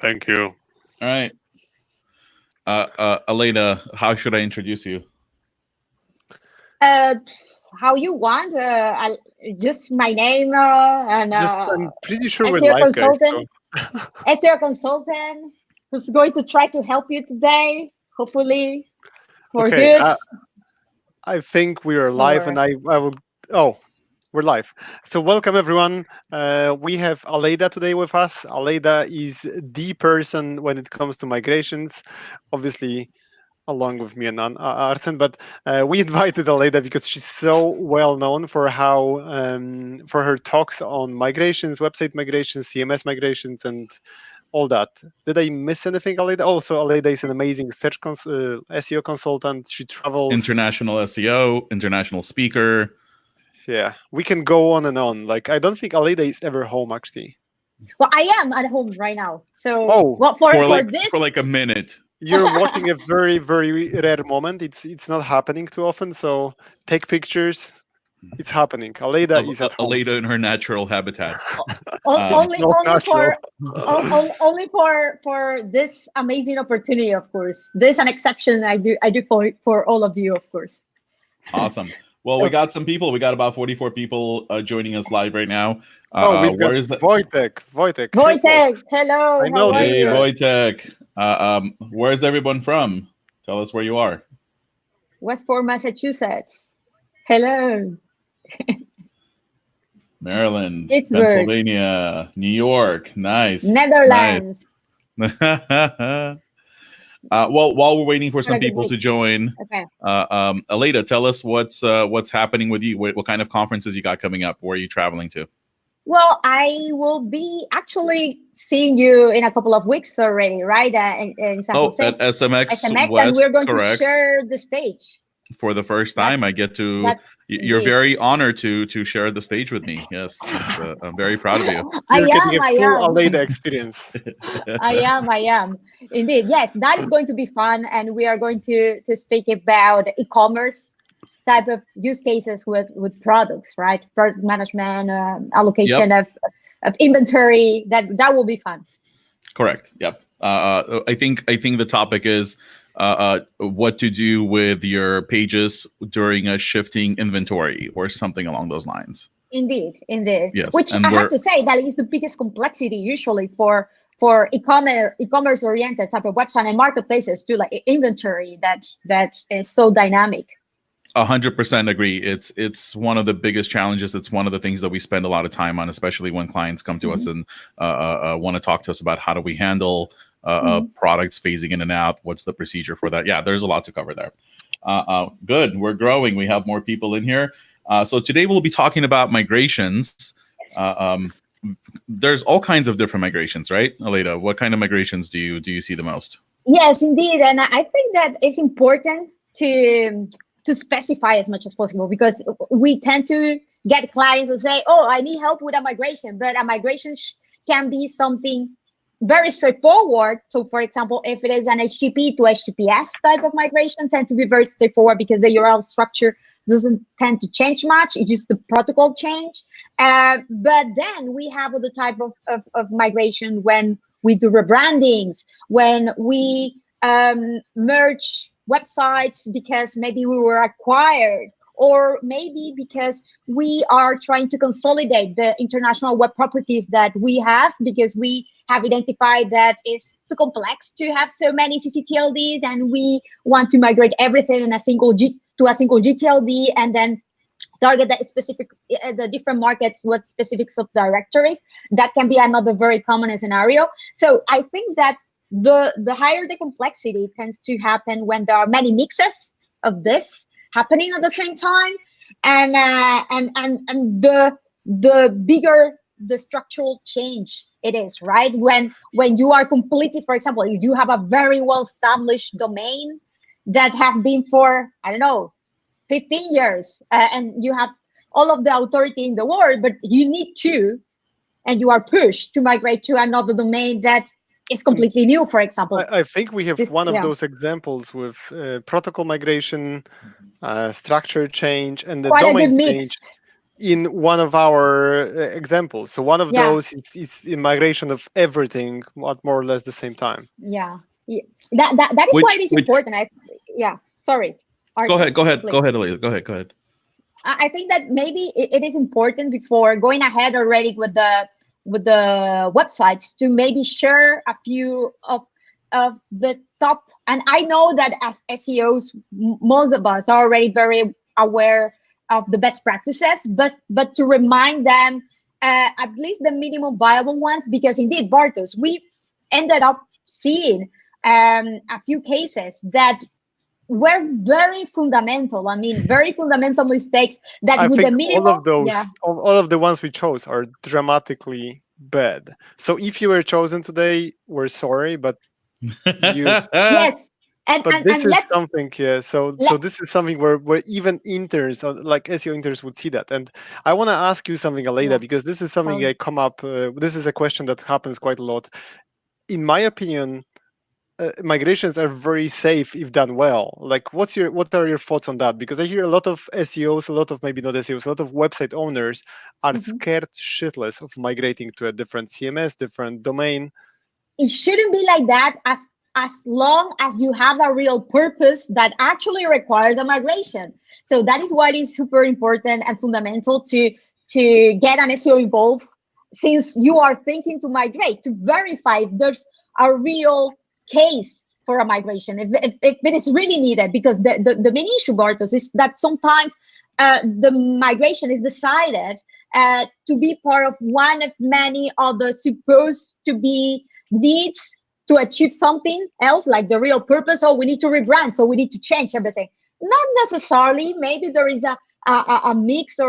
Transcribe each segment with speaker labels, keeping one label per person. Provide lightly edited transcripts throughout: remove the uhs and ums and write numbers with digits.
Speaker 1: Thank you.
Speaker 2: All right. Aleyda, how should I introduce you?
Speaker 3: How you want? Just my name and
Speaker 1: I'm pretty sure we're
Speaker 3: SEO
Speaker 1: live, guys.
Speaker 3: consultant. SEO consultant who's going to try to help you today. Hopefully, for
Speaker 1: Okay,
Speaker 3: good.
Speaker 1: I think we are live, and I will. Oh, we're live. So welcome everyone. We have Aleyda today with us. Aleyda is the person when it comes to migrations, obviously, along with me and Arsen. But we invited Aleyda because she's so well known for how for her talks on migrations, website migrations, CMS migrations, and all that. Did I miss anything, Aleyda? Also, Aleyda is an amazing SEO consultant. She travels.
Speaker 2: International SEO, international speaker.
Speaker 1: Yeah, we can go on and on. Like, I don't think Aleyda is ever home, actually.
Speaker 3: Well, I am at home right now. So,
Speaker 2: for like a minute.
Speaker 1: You're watching a very, very rare moment. It's not happening too often. So take pictures. It's happening. Aleyda is at home.
Speaker 2: Aleyda in her natural habitat.
Speaker 3: only for this amazing opportunity, of course. There's an exception I do for all of you, of course.
Speaker 2: Awesome. Well, we got some people. We got about 44 people joining us live right now.
Speaker 1: We've got Wojtek.
Speaker 3: Wojtek, hello.
Speaker 2: Hey, Wojtek. Where's everyone from? Tell us where you are.
Speaker 3: Westport, Massachusetts. Hello.
Speaker 2: Maryland,
Speaker 3: Pittsburgh.
Speaker 2: Pennsylvania, New York. Nice.
Speaker 3: Netherlands.
Speaker 2: Nice. Well, while we're waiting for some people to join,
Speaker 3: okay.
Speaker 2: Aleyda, tell us what's happening with you. What kind of conferences you got coming up? Where are you traveling to?
Speaker 3: Well, I will be actually seeing you in a couple of weeks already, right? In San Jose.
Speaker 2: At SMX
Speaker 3: SMX,
Speaker 2: West,
Speaker 3: and we're going
Speaker 2: correct.
Speaker 3: to share the stage.
Speaker 2: For the first time, I get to. You're very honored to share the stage with me. Yes, I'm very proud of you.
Speaker 1: You're getting a full Aleyda experience.
Speaker 3: I am. Indeed, yes, that is going to be fun, and we are going to speak about e-commerce type of use cases with products, right? Product management, allocation of inventory. That will be fun.
Speaker 2: Correct. Yep. I think the topic is what to do with your pages during a shifting inventory or something along those lines.
Speaker 3: Indeed.
Speaker 2: Yes.
Speaker 3: Which I have to say that is the biggest complexity usually for e-commerce oriented type of website and marketplaces too, like inventory that is so dynamic.
Speaker 2: 100% agree. It's one of the biggest challenges. It's one of the things that we spend a lot of time on, especially when clients come to us and want to talk to us about how do we handle products phasing in and out. What's the procedure for that? Yeah, there's a lot to cover there. Good. We're growing. We have more people in here. So today we'll be talking about migrations. There's all kinds of different migrations, right, Aleyda? What kind of migrations do you see the most?
Speaker 3: Yes, indeed. And I think that it's important to specify as much as possible, because we tend to get clients who say, oh, I need help with a migration, but a migration can be something very straightforward. So for example, if it is an HTTP to HTTPS type of migration, tend to be very straightforward because the URL structure doesn't tend to change much. It's just the protocol change. But then we have other type of migration when we do rebrandings, when we merge websites because maybe we were acquired, or maybe because we are trying to consolidate the international web properties that we have because we have identified that it's too complex to have so many ccTLDs, and we want to migrate everything in a single GTLD and then target the different markets with specific subdirectories. That can be another very common scenario. So I think that the higher the complexity tends to happen when there are many mixes of this happening at the same time, and the bigger the structural change it is, right? When you are completely, for example, you have a very well established domain that have been for, I don't know, 15 years, and you have all of the authority in the world, but you need to, and you are pushed to migrate to another domain that is completely new, for example.
Speaker 1: I think we have one of those examples with protocol migration, structure change, and the
Speaker 3: quite
Speaker 1: domain
Speaker 3: a good
Speaker 1: change.
Speaker 3: mix.
Speaker 1: in one of our examples. So one of
Speaker 3: Yeah.
Speaker 1: those is in migration of everything at more or less the same time.
Speaker 3: Yeah. That is why it is important. Yeah. Sorry.
Speaker 2: Go ahead,
Speaker 3: Please.
Speaker 2: Aleyda. Go ahead.
Speaker 3: I think that maybe it is important before going ahead already with the websites to maybe share a few of the top. And I know that as SEOs, most of us are already very aware of the best practices, but to remind them at least the minimum viable ones, because indeed, Bartosz, we ended up seeing a few cases that were very fundamental. I mean, very fundamental mistakes that
Speaker 1: I
Speaker 3: with
Speaker 1: think
Speaker 3: the minimum,
Speaker 1: all of those,
Speaker 3: yeah,
Speaker 1: all of the ones we chose are dramatically bad. So if you were chosen today, we're sorry, but
Speaker 3: yes,
Speaker 1: but this
Speaker 3: and
Speaker 1: is
Speaker 3: let's
Speaker 1: something, yeah. So
Speaker 3: let
Speaker 1: this is something where even interns, like SEO interns, would see that. And I want to ask you something,
Speaker 3: yeah,
Speaker 1: Aleyda, because this is something
Speaker 3: tell
Speaker 1: I come up. This is a question that happens quite a lot. In my opinion, migrations are very safe if done well. Like, what are your thoughts on that? Because I hear a lot of SEOs, a lot of maybe not SEOs, a lot of website owners are
Speaker 3: Mhm.
Speaker 1: scared shitless of migrating to a different CMS, different domain.
Speaker 3: It shouldn't be like that as long as you have a real purpose that actually requires a migration. So that is why it is super important and fundamental to get an SEO involved, since you are thinking to migrate, to verify if there's a real case for a migration, if it is really needed. Because the main issue, Bartosz, is that sometimes the migration is decided to be part of one of many other supposed to be needs to achieve something else, like the real purpose. Oh, we need to rebrand, so we need to change everything. Not necessarily. Maybe there is a mix
Speaker 1: And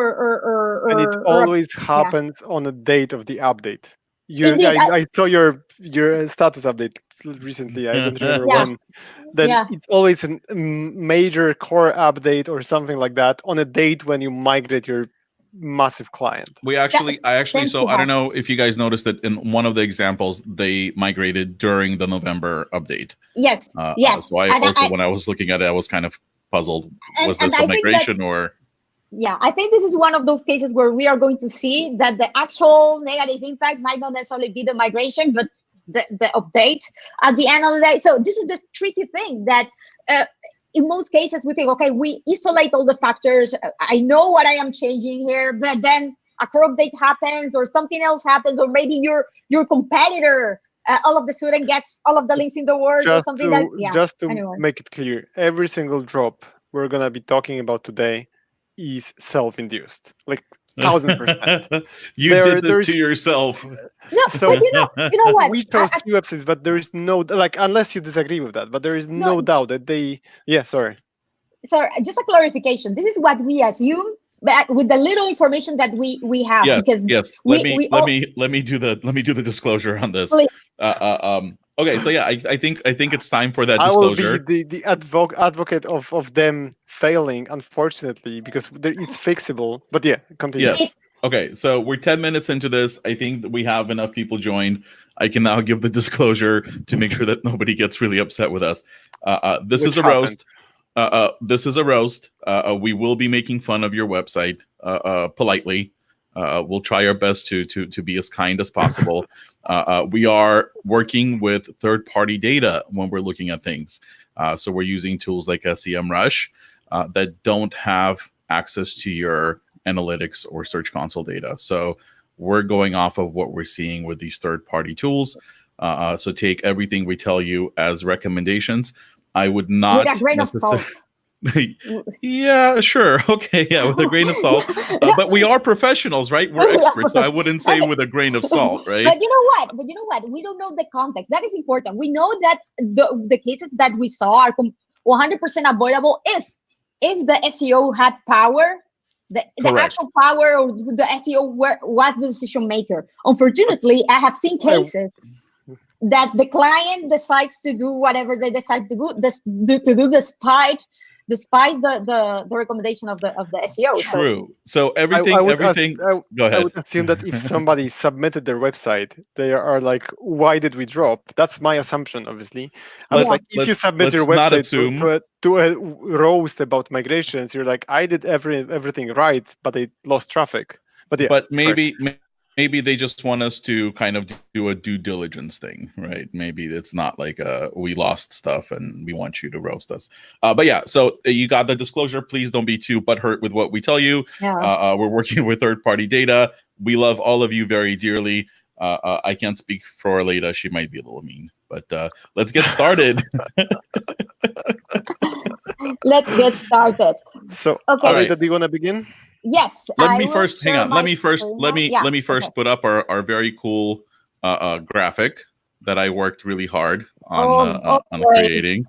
Speaker 1: it
Speaker 3: or
Speaker 1: always
Speaker 3: yeah.
Speaker 1: happens on the date of the update.
Speaker 3: Indeed,
Speaker 1: I saw your status update recently. I don't remember
Speaker 3: yeah,
Speaker 1: when. Then
Speaker 3: yeah.
Speaker 1: it's always a major core update or something like that on a date when you migrate your massive client.
Speaker 3: That
Speaker 2: I actually,
Speaker 3: tends
Speaker 2: so
Speaker 3: to
Speaker 2: I don't
Speaker 3: happen.
Speaker 2: know if you guys noticed that in one of the examples, they migrated during the November update.
Speaker 3: Yes, yes,
Speaker 2: So I
Speaker 3: and
Speaker 2: also, when I was looking at it, I was kind of puzzled. Was
Speaker 3: and
Speaker 2: this a
Speaker 3: I think that,
Speaker 2: migration or?
Speaker 3: yeah, I think this is one of those cases where we are going to see that the actual negative impact might not necessarily be the migration, but the update at the end of the day. So this is the tricky thing, that in most cases we think, okay, we isolate all the factors. I know what I am changing here, but then a core update happens or something else happens, or maybe your competitor all of the sudden gets all of the links in the world or something that, yeah.
Speaker 1: Just to
Speaker 3: Anyway.
Speaker 1: make it clear, every single drop we're gonna be talking about today is self-induced, like 1000%.
Speaker 2: You did this to yourself.
Speaker 3: No,
Speaker 1: So
Speaker 3: but you know what?
Speaker 1: we chose two websites, but there is no, like, unless you disagree with that, but there is no
Speaker 3: No,
Speaker 1: doubt that they, yeah, sorry.
Speaker 3: so just a clarification. This is what we assume, but with the little information that we have,
Speaker 2: Yes,
Speaker 3: because
Speaker 2: yes.
Speaker 3: we
Speaker 2: Let me do the disclosure on this.
Speaker 3: please,
Speaker 2: Okay, so yeah, I think it's time for that
Speaker 1: I will be
Speaker 2: disclosure.
Speaker 1: the advocate of them failing, unfortunately, because it's fixable. But yeah, continue.
Speaker 2: Yes. Okay, so we're 10 minutes into this. I think that we have enough people joined. I can now give the disclosure to make sure that nobody gets really upset with us. This
Speaker 1: Which
Speaker 2: is a
Speaker 1: happened.
Speaker 2: roast. This is a roast. We will be making fun of your website politely. We'll try our best to be as kind as possible. We are working with third-party data when we're looking at things. So we're using tools like Semrush that don't have access to your analytics or search console data. So we're going off of what we're seeing with these third-party tools. So take everything we tell you as recommendations. I would not
Speaker 3: with a grain of salt.
Speaker 2: Yeah, sure. Okay, yeah, with a grain of salt. But we are professionals, right? We're experts. So I wouldn't say with a grain of salt, right?
Speaker 3: But you know what? We don't know the context. That is important. We know that the cases that we saw are 100% avoidable if the SEO had power, the actual power, or the SEO was the decision maker. Unfortunately, I have seen cases that the client decides to do whatever they decide to do, despite despite the recommendation of the SEO.
Speaker 2: True. So
Speaker 1: I would
Speaker 2: everything. Go
Speaker 1: I
Speaker 2: ahead.
Speaker 1: would assume that if somebody submitted their website, they are like, "Why did we drop?" That's my assumption, obviously. I was
Speaker 3: Yeah.
Speaker 1: like, if you submit your
Speaker 2: let's not
Speaker 1: website
Speaker 2: assume.
Speaker 1: to a roast about migrations, you're like, "I did everything right, but I lost traffic." But yeah,
Speaker 2: But
Speaker 1: it's correct.
Speaker 2: maybe they just want us to kind of do a due diligence thing, right? Maybe it's not like we lost stuff and we want you to roast us. But yeah, so you got the disclosure. Please don't be too butthurt with what we tell you.
Speaker 3: Yeah.
Speaker 2: We're working with third-party data. We love all of you very dearly. I can't speak for Aleyda. She might be a little mean, but let's get started.
Speaker 3: Let's get started.
Speaker 1: So,
Speaker 3: Okay.
Speaker 1: Aleyda, do you want to begin?
Speaker 3: Yes.
Speaker 2: Let
Speaker 3: I
Speaker 2: me
Speaker 3: will
Speaker 2: first hang
Speaker 3: share
Speaker 2: on.
Speaker 3: my
Speaker 2: Let me first
Speaker 3: screen
Speaker 2: let
Speaker 3: now.
Speaker 2: me
Speaker 3: Yeah,
Speaker 2: let me first
Speaker 3: okay.
Speaker 2: put up our very cool graphic that I worked really hard on
Speaker 3: Okay.
Speaker 2: creating.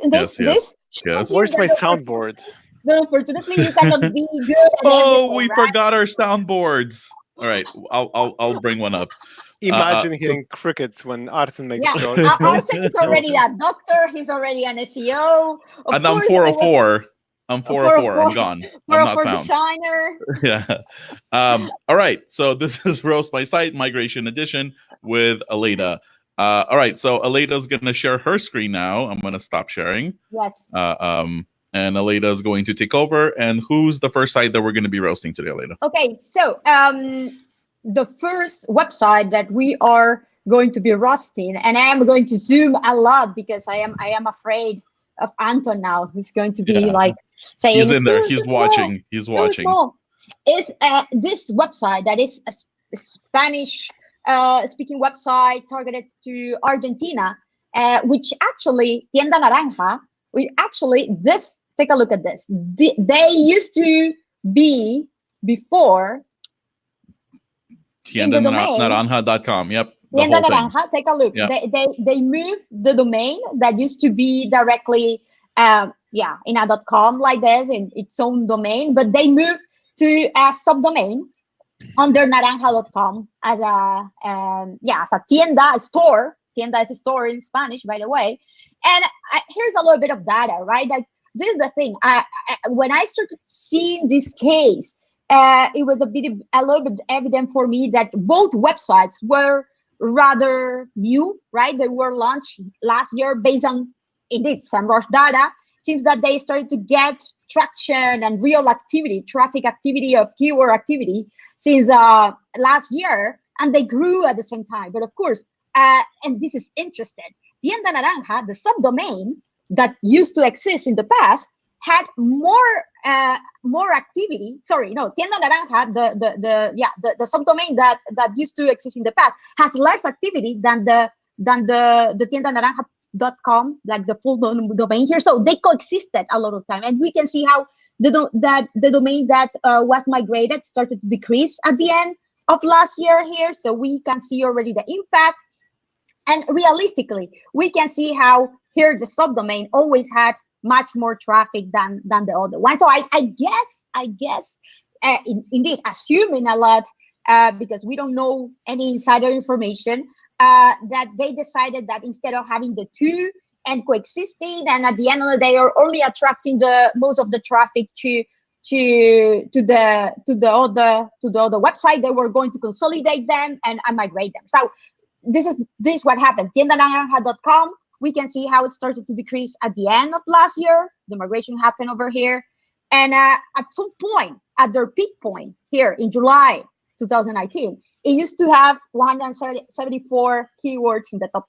Speaker 3: This
Speaker 2: Yes.
Speaker 3: shows you
Speaker 1: Where's my
Speaker 3: that
Speaker 1: soundboard?
Speaker 3: unfortunately you cannot be good at
Speaker 2: Oh,
Speaker 3: everything,
Speaker 2: we
Speaker 3: right?
Speaker 2: forgot our soundboards. All right, I'll bring one up.
Speaker 1: Imagine
Speaker 2: So
Speaker 1: hearing crickets when Arsen makes
Speaker 3: Yeah,
Speaker 1: jokes.
Speaker 3: Arsen is already a doctor. He's already an SEO. Of
Speaker 2: and I'm
Speaker 3: course, I was
Speaker 2: 404. I'm 404. I'm gone. I'm not
Speaker 3: for
Speaker 2: found.
Speaker 3: designer.
Speaker 2: Yeah. All right. So this is Roast My Site Migration Edition with Aleyda. All right. So Aleyda's going to share her screen now. I'm going to stop sharing.
Speaker 3: Yes.
Speaker 2: And Aleyda is going to take over. And who's the first site that we're going to be roasting today, Aleyda?
Speaker 3: Okay. So the first website that we are going to be roasting, and I am going to zoom a lot because I am afraid of Anton now. He's going to be like saying,
Speaker 2: he's in there.
Speaker 3: "Still
Speaker 2: He's
Speaker 3: too
Speaker 2: watching.
Speaker 3: small,
Speaker 2: He's
Speaker 3: still
Speaker 2: watching.
Speaker 3: small." Is this website that is a Spanish speaking website targeted to Argentina, which actually Tienda Naranja, this, take a look at this. They used to be before in the domain
Speaker 2: Tiendanaranja.com. Yep.
Speaker 3: Tienda Naranja, take a look.
Speaker 2: Yep.
Speaker 3: They moved the domain that used to be directly in a .com like this, in its own domain, but they moved to a subdomain under naranja.com as a tienda, a store. Tienda is a store in Spanish, by the way. And here's a little bit of data, right? Like, this is the thing. When I started seeing this case, it was a little bit evident for me that both websites were rather new, right? They were launched last year based on, indeed, Semrush data. Seems that they started to get traction and real activity, traffic activity, of keyword activity since last year, and they grew at the same time. But of course, and this is interesting, Tienda Naranja, the subdomain that used to exist in the past, had more activity. Sorry, no, Tienda Naranja, the subdomain that used to exist in the past has less activity than the Tienda Naranja.com, like the full domain here. So they coexisted a lot of time, and we can see how the domain that was migrated started to decrease at the end of last year here. So we can see already the impact. And realistically, we can see how here the subdomain always had much more traffic than the other one. So I guess, indeed, assuming a lot, because we don't know any insider information, that they decided that instead of having the two and coexisting, and at the end of the day are only attracting the most of the traffic to the other website, they were going to consolidate them and migrate them. So this is what happened. Tiendanaranja.com, we can see how it started to decrease at the end of last year. The migration happened over here. And at some point, at their peak point here in July 2019, it used to have 174 keywords in the top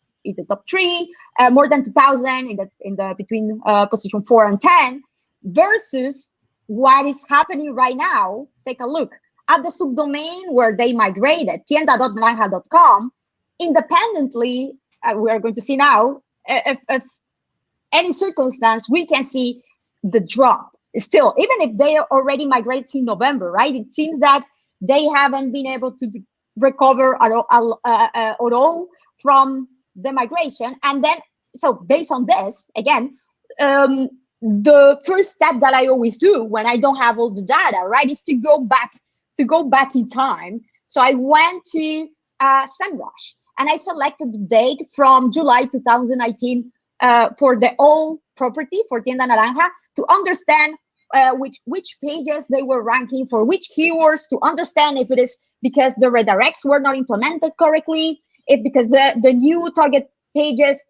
Speaker 3: three, more than 2,000 in the between position 4 and 10, versus what is happening right now. Take a look at the subdomain where they migrated, tienda.naranja.com. Independently, we are going to see now, if any circumstance, we can see the drop. Still, even if they are already migrated in November, right? It seems that they haven't been able to recover at all from the migration. And then, so based on this, again, the first step that I always do when I don't have all the data, right, is to go back in time. So I went to Semrush, and I selected the date from July 2019 for the old property for Tienda Naranja to understand which pages they were ranking for which keywords, to understand if it is because the redirects were not implemented correctly, if because the new target pages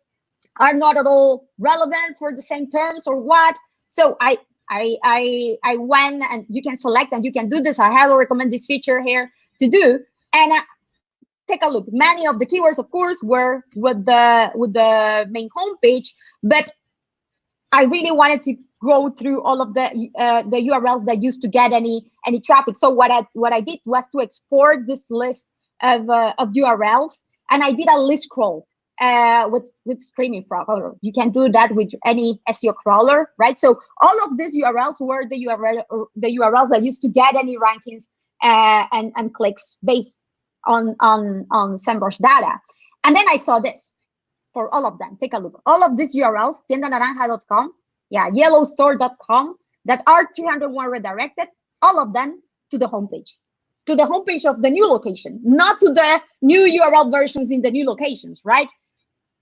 Speaker 3: are not at all relevant for the same terms or what. So I went, and you can select and you can do this. I highly recommend this feature here to do. And take a look. Many of the keywords, of course, were with the main homepage, but I really wanted to go through all of the URLs that used to get any traffic. So what I did was to export this list of URLs, and I did a list scroll with Screaming Frog. You can do that with any SEO crawler, right? So all of these URLs were the URLs that used to get any rankings and clicks based on Semrush data. And then I saw this for all of them. Take a look. All of these URLs, tiendanaranja.com, yellowstore.com, that are 301 redirected, all of them to the homepage of the new location, not to the new URL versions in the new locations, right?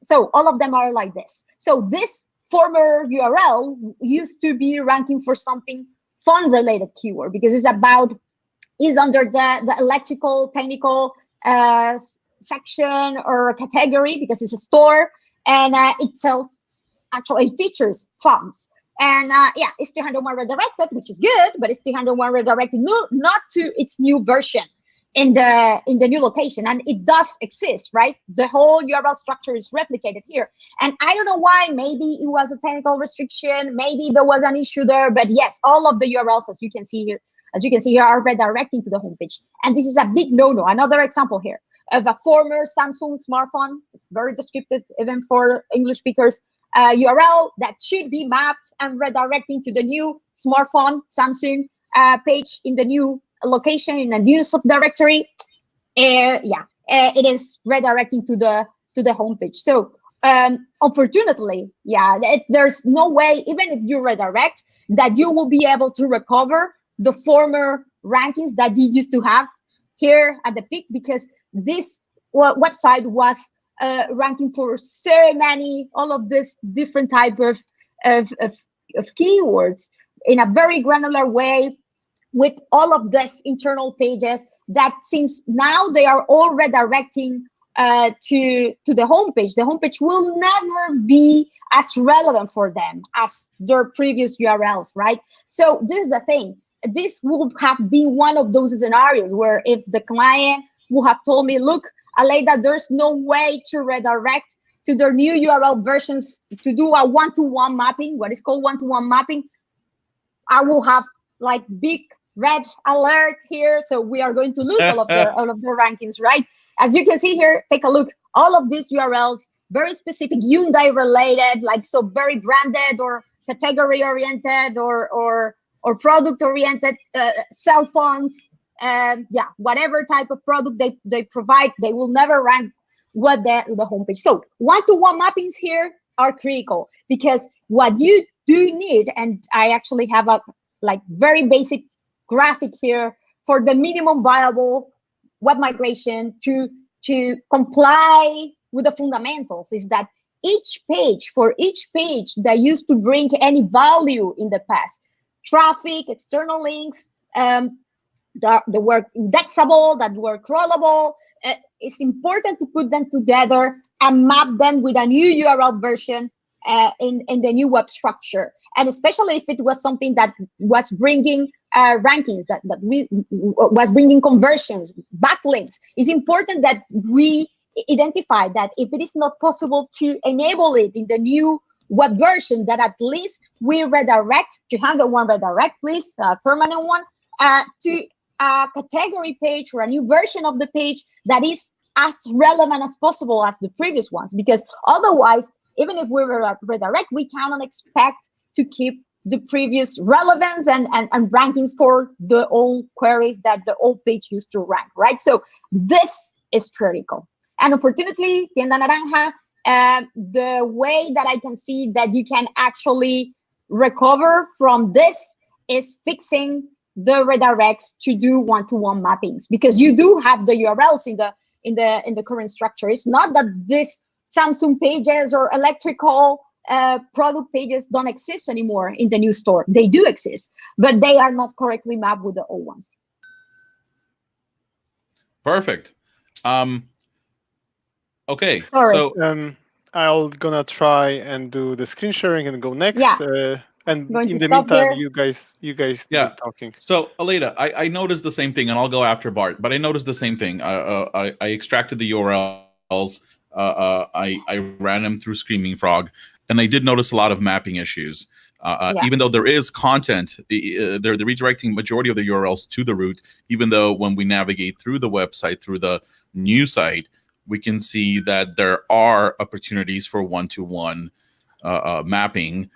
Speaker 3: So all of them are like this. So this former URL used to be ranking for something fun-related keyword because it's under the electrical, technical section or category because it's a store, and it sells, actually features fonts. And yeah, it's 301 redirected, which is good, but it's 301 redirected not to its new version in the new location. And it does exist, right? The whole URL structure is replicated here. And I don't know why. Maybe it was a technical restriction, maybe there was an issue there, but yes, all of the URLs, as you can see here, are redirecting to the homepage. And this is a big no-no. Another example here of a former Samsung smartphone. It's very descriptive even for English speakers. URL that should be mapped and redirecting to the new smartphone Samsung page in the new location in the new subdirectory. It is redirecting to the homepage. So unfortunately, there's no way, even if you redirect, that you will be able to recover the former rankings that you used to have here at the peak, because this website was ranking for so many, all of this different type of keywords in a very granular way, with all of these internal pages that, since now they are all redirecting to the homepage will never be as relevant for them as their previous URLs, right? So this is the thing. This would have been one of those scenarios where if the client would have told me, look, Aleyda, there's no way to redirect to their new URL versions to do a one-to-one mapping, what is called one-to-one mapping, I will have like big red alert here. So we are going to lose all of their rankings, right? As you can see here, take a look. All of these URLs, very specific Hyundai related, like so very branded or category oriented or product oriented cell phones. Whatever type of product they provide, they will never rank with the homepage. So one-to-one mappings here are critical, because what you do need, and I actually have a very basic graphic here for the minimum viable web migration to comply with the fundamentals, is that each page that used to bring any value in the past, traffic, external links, that were indexable, that were crawlable, it's important to put them together and map them with a new URL version in the new web structure. And especially if it was something that was bringing rankings, that was bringing conversions, backlinks, it's important that we identify that if it is not possible to enable it in the new web version, that at least we redirect, to handle one redirect, please, permanent one, to a category page or a new version of the page that is as relevant as possible as the previous ones. Because otherwise, even if we redirect, we cannot expect to keep the previous relevance and rankings for the old queries that the old page used to rank, right? So this is critical. And unfortunately, Tienda Naranja, the way that I can see that you can actually recover from this is fixing the redirects to do one-to-one mappings, because you do have the URLs in the current structure. It's not that this Samsung pages or electrical product pages don't exist anymore in the new store. They do exist, but they are not correctly mapped with the old ones.
Speaker 2: Perfect. Okay,
Speaker 3: Sorry.
Speaker 2: so
Speaker 1: I'll gonna try and do the screen sharing and go next.
Speaker 3: Yeah.
Speaker 1: And
Speaker 3: Going
Speaker 1: in
Speaker 3: to
Speaker 1: the
Speaker 3: stop
Speaker 1: meantime,
Speaker 3: here.
Speaker 1: you guys do
Speaker 2: yeah.
Speaker 1: the talking.
Speaker 2: So Aleyda, I noticed the same thing, and I'll go after Bart. But I noticed the same thing. I extracted the URLs. I ran them through Screaming Frog, and I did notice a lot of mapping issues.
Speaker 3: Yeah.
Speaker 2: Even though there is content, they're redirecting majority of the URLs to the root. Even though when we navigate through the website, through the new site, we can see that there are opportunities for one-to-one mapping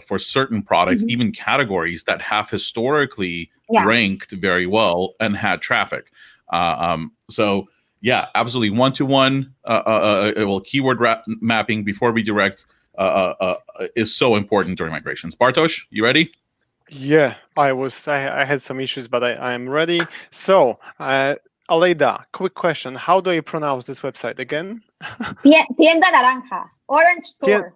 Speaker 2: for certain products, even categories that have historically ranked very well and had traffic. So yeah, absolutely, one-to-one, well, keyword mapping before redirects is so important during migrations. Bartosz, you ready?
Speaker 1: Yeah, I had some issues, but I'm ready. So, Aleyda, quick question: how do I pronounce this website again?
Speaker 3: Tienda naranja, orange store.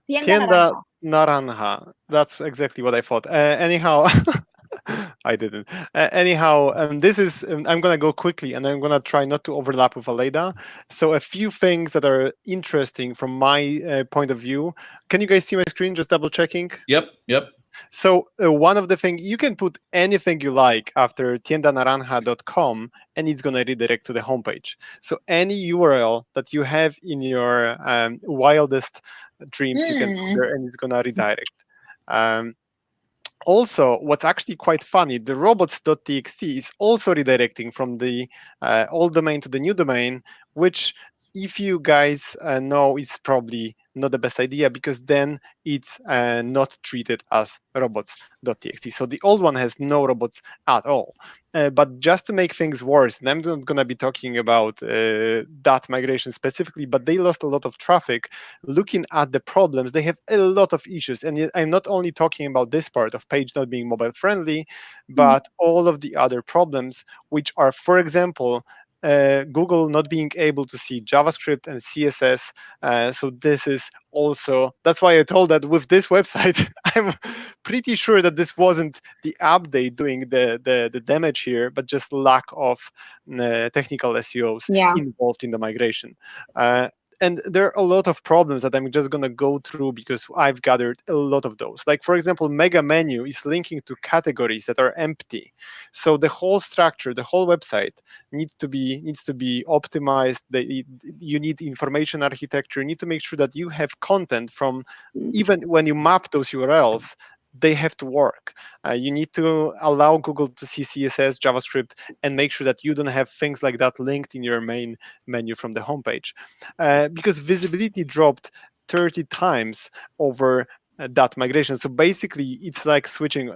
Speaker 1: Tienda naranja. That's exactly what I thought. Anyhow, I didn't. Anyhow, this is. I'm gonna go quickly, and I'm gonna try not to overlap with Aleyda. So, a few things that are interesting from my point of view. Can you guys see my screen? Just double checking.
Speaker 2: Yep.
Speaker 1: So one of the things, you can put anything you like after tiendanaranja.com and it's going to redirect to the homepage. So any URL that you have in your wildest dreams, you can put there and it's going to redirect. Also, what's actually quite funny, the robots.txt is also redirecting from the old domain to the new domain, which if you guys know is probably not the best idea, because then it's not treated as robots.txt. So the old one has no robots at all. But just to make things worse, and I'm not going to be talking about that migration specifically, but they lost a lot of traffic. Looking at the problems, they have a lot of issues. And I'm not only talking about this part of page not being mobile friendly, but all of the other problems, which are, for example, Google not being able to see JavaScript and CSS. So this is also, that's why I told that with this website, I'm pretty sure that this wasn't the update doing the damage here, but just lack of technical SEOs involved in the migration. And there are a lot of problems that I'm just going to go through because I've gathered a lot of those. Like, for example, mega menu is linking to categories that are empty. So the whole structure, the whole website needs to be optimized. You need information architecture. You need to make sure that you have content from, even when you map those URLs, they have to work. You need to allow Google to see CSS, JavaScript, and make sure that you don't have things like that linked in your main menu from the homepage. Because visibility dropped 30 times over that migration. So basically, it's like switching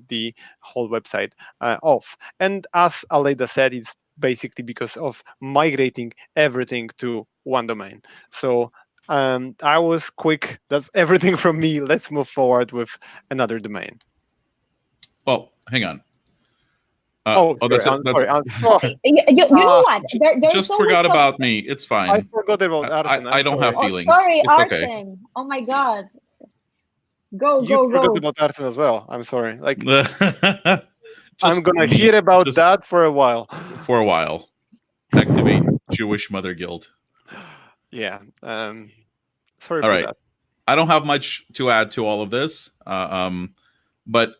Speaker 1: the whole website off. And as Aleyda said, it's basically because of migrating everything to one domain. So I was quick. That's everything from me. Let's move forward with another domain.
Speaker 2: Well, hang on.
Speaker 1: That's it. Sorry.
Speaker 3: You know what?
Speaker 2: Just forgot about me. It's fine.
Speaker 1: I forgot about Arsen.
Speaker 2: I don't have feelings.
Speaker 3: Sorry,
Speaker 2: it's
Speaker 3: Arsen.
Speaker 2: Okay.
Speaker 3: Oh my God. Go.
Speaker 1: You forgot about Arsen as well. I'm sorry. Like, I'm gonna
Speaker 2: me.
Speaker 1: hear about that for a while.
Speaker 2: For a while. Activate Jewish Mother Guild.
Speaker 1: Yeah. Sorry
Speaker 2: all
Speaker 1: for
Speaker 2: right.
Speaker 1: that.
Speaker 2: I don't have much to add to all of this. But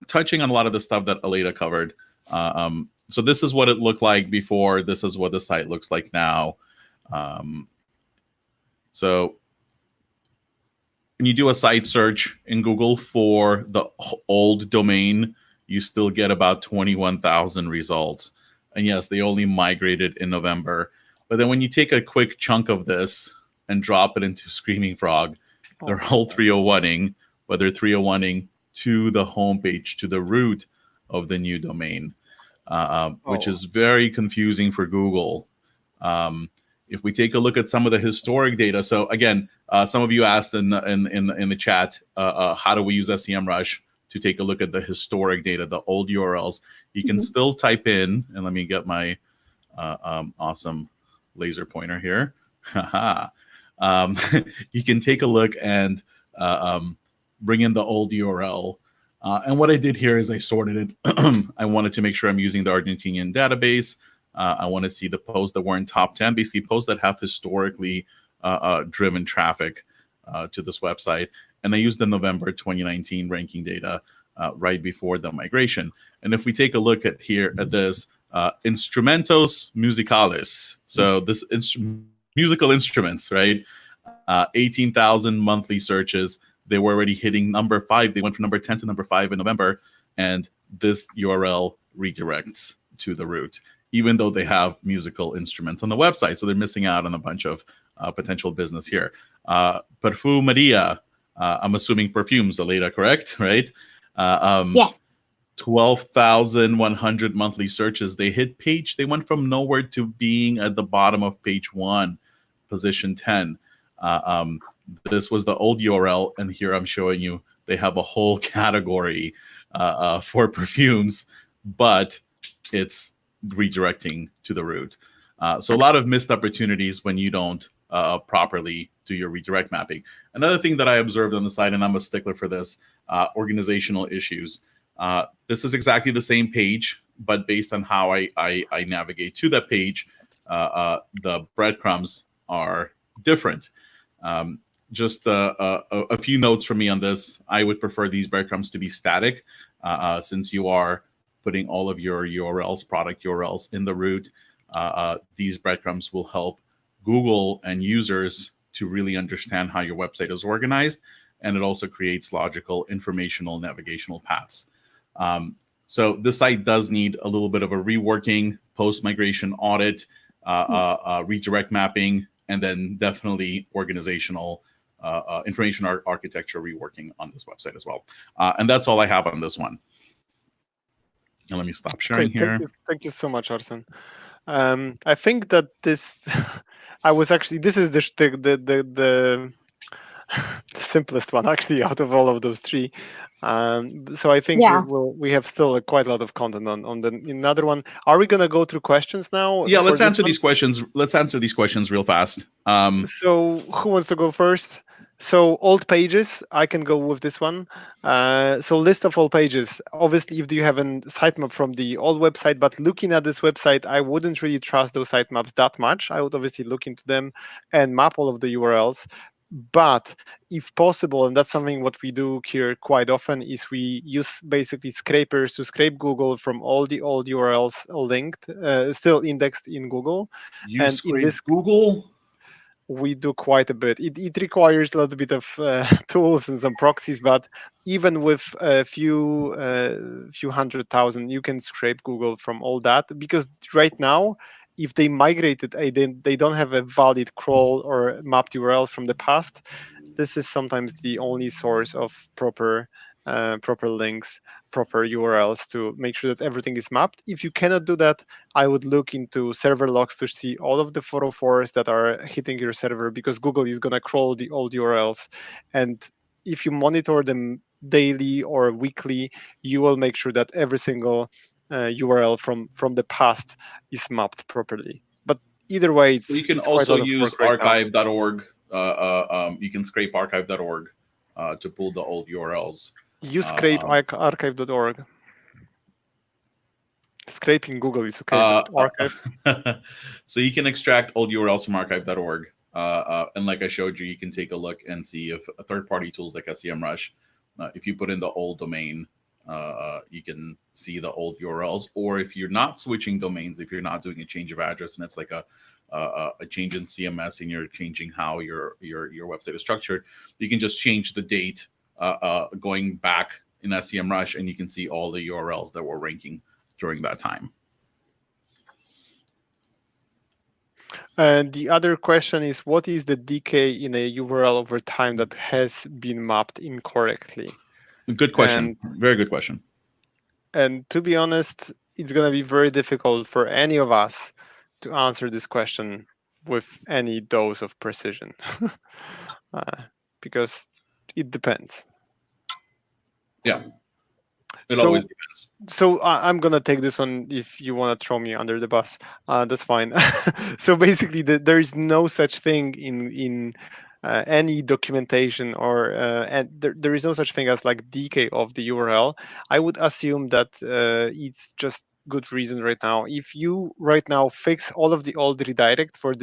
Speaker 2: touching on a lot of the stuff that Aleyda covered. So this is what it looked like before. This is what the site looks like now. So when you do a site search in Google for the old domain, you still get about 21,000 results. And yes, they only migrated in November. But then when you take a quick chunk of this and drop it into Screaming Frog, they're all 301ing, but they're 301ing to the homepage, to the root of the new domain, which is very confusing for Google. If we take a look at some of the historic data, so again, some of you asked in the chat, how do we use Semrush to take a look at the historic data, the old URLs? You can still type in, and let me get my awesome laser pointer here. you can take a look and bring in the old URL. And what I did here is I sorted it. I wanted to make sure I'm using the Argentinian database. I want to see the posts that were in top 10, basically posts that have historically driven traffic to this website. And I used the November 2019 ranking data right before the migration. And if we take a look at this, instrumentos musicales. So this musical instruments, right? 18,000 monthly searches. They were already hitting number 5. They went from number 10 to number 5 in November. And this URL redirects to the root, even though they have musical instruments on the website. So they're missing out on a bunch of potential business here. Perfumeria, I'm assuming perfumes, Aleyda, correct? Right?
Speaker 3: Yes.
Speaker 2: 12,100 monthly searches. They went from nowhere to being at the bottom of page 1, position 10. This was the old URL, and here I'm showing you they have a whole category for perfumes, but it's redirecting to the root. So a lot of missed opportunities when you don't properly do your redirect mapping. Another thing that I observed on the site, and I'm a stickler for this, organizational issues. This is exactly the same page, but based on how I navigate to that page, the breadcrumbs are different. Just a few notes from me on this. I would prefer these breadcrumbs to be static, since you are putting all of your URLs, product URLs in the root. These breadcrumbs will help Google and users to really understand how your website is organized, and it also creates logical informational navigational paths. So this site does need a little bit of a reworking, post-migration audit, redirect mapping, and then definitely organizational information architecture reworking on this website as well. And that's all I have on this one. And let me stop sharing here.
Speaker 1: Thank you so much, Arsen. I think that this, this is the simplest one actually out of all of those three. So I think we have still quite a lot of content on another one. Are we going to go through questions now?
Speaker 2: Yeah, let's answer these questions. Let's answer these questions real fast.
Speaker 1: So who wants to go first? So old pages, I can go with this one. So list of all pages. Obviously, if you have a sitemap from the old website, but looking at this website, I wouldn't really trust those sitemaps that much. I would obviously look into them and map all of the URLs. But if possible, and that's something what we do here quite often, is we use basically scrapers to scrape Google from all the old URLs linked, still indexed in Google.
Speaker 2: You scrape Google?
Speaker 1: We do quite a bit. It requires a little bit of tools and some proxies, but even with a few 100,000, you can scrape Google from all that, because right now, if they migrated, they don't have a valid crawl or mapped URL from the past. This is sometimes the only source of proper links, proper URLs to make sure that everything is mapped. If you cannot do that, I would look into server logs to see all of the 404s that are hitting your server, because Google is going to crawl the old URLs. And if you monitor them daily or weekly, you will make sure that every single URL from the past is mapped properly. But either way, it's,
Speaker 2: so you can
Speaker 1: it's
Speaker 2: also
Speaker 1: quite a lot of
Speaker 2: use
Speaker 1: work right
Speaker 2: archive.org. You can scrape archive.org to pull the old URLs.
Speaker 1: You scrape archive.org. Scraping Google is okay, but archive.
Speaker 2: So you can extract old URLs from archive.org. And like I showed you, you can take a look and see if third-party tools like Semrush, if you put in the old domain, you can see the old URLs. Or if you're not switching domains, if you're not doing a change of address, and it's like a change in CMS, and you're changing how your website is structured, you can just change the date going back in Semrush, and you can see all the URLs that were ranking during that time.
Speaker 1: And the other question is, what is the decay in a URL over time that has been mapped incorrectly?
Speaker 2: Good question. Very good question.
Speaker 1: And to be honest, it's going to be very difficult for any of us to answer this question with any dose of precision, because it depends.
Speaker 2: Yeah. It always depends.
Speaker 1: So I'm gonna take this one. If you want to throw me under the bus, that's fine. So basically, there is no such thing in any documentation, or and there is no such thing as like decay of the URL. I would assume that it's just good reason right now. If you right now fix all of the old redirects for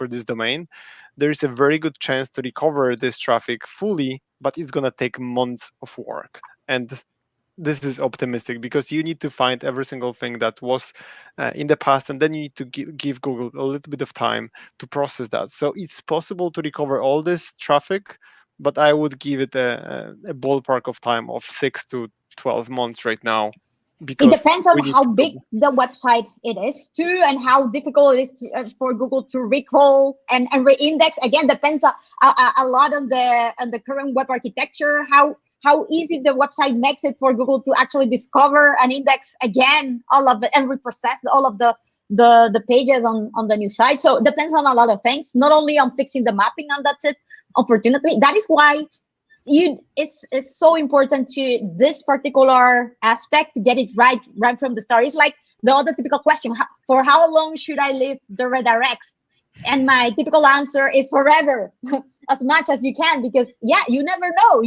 Speaker 1: this domain, there is a very good chance to recover this traffic fully, but it's gonna take months of work. And this is optimistic because you need to find every single thing that was in the past, and then you need to give Google a little bit of time to process that. So it's possible to recover all this traffic, but I would give it a ballpark of time of 6 to 12 months right now,
Speaker 3: It
Speaker 1: because
Speaker 3: depends on
Speaker 1: we need
Speaker 3: how
Speaker 1: to
Speaker 3: big the website it is too, and how difficult it is for Google to recrawl and reindex. Again, depends a lot on the current web architecture, how easy the website makes it for Google to actually discover and index again all of and reprocess all of the pages on the new site. So it depends on a lot of things, not only on fixing the mapping, and that's it. Unfortunately, that is why it's so important to this particular aspect to get it right from the start. It's like the other typical question: for how long should I leave the redirects? And my typical answer is forever, as much as you can, because you never know.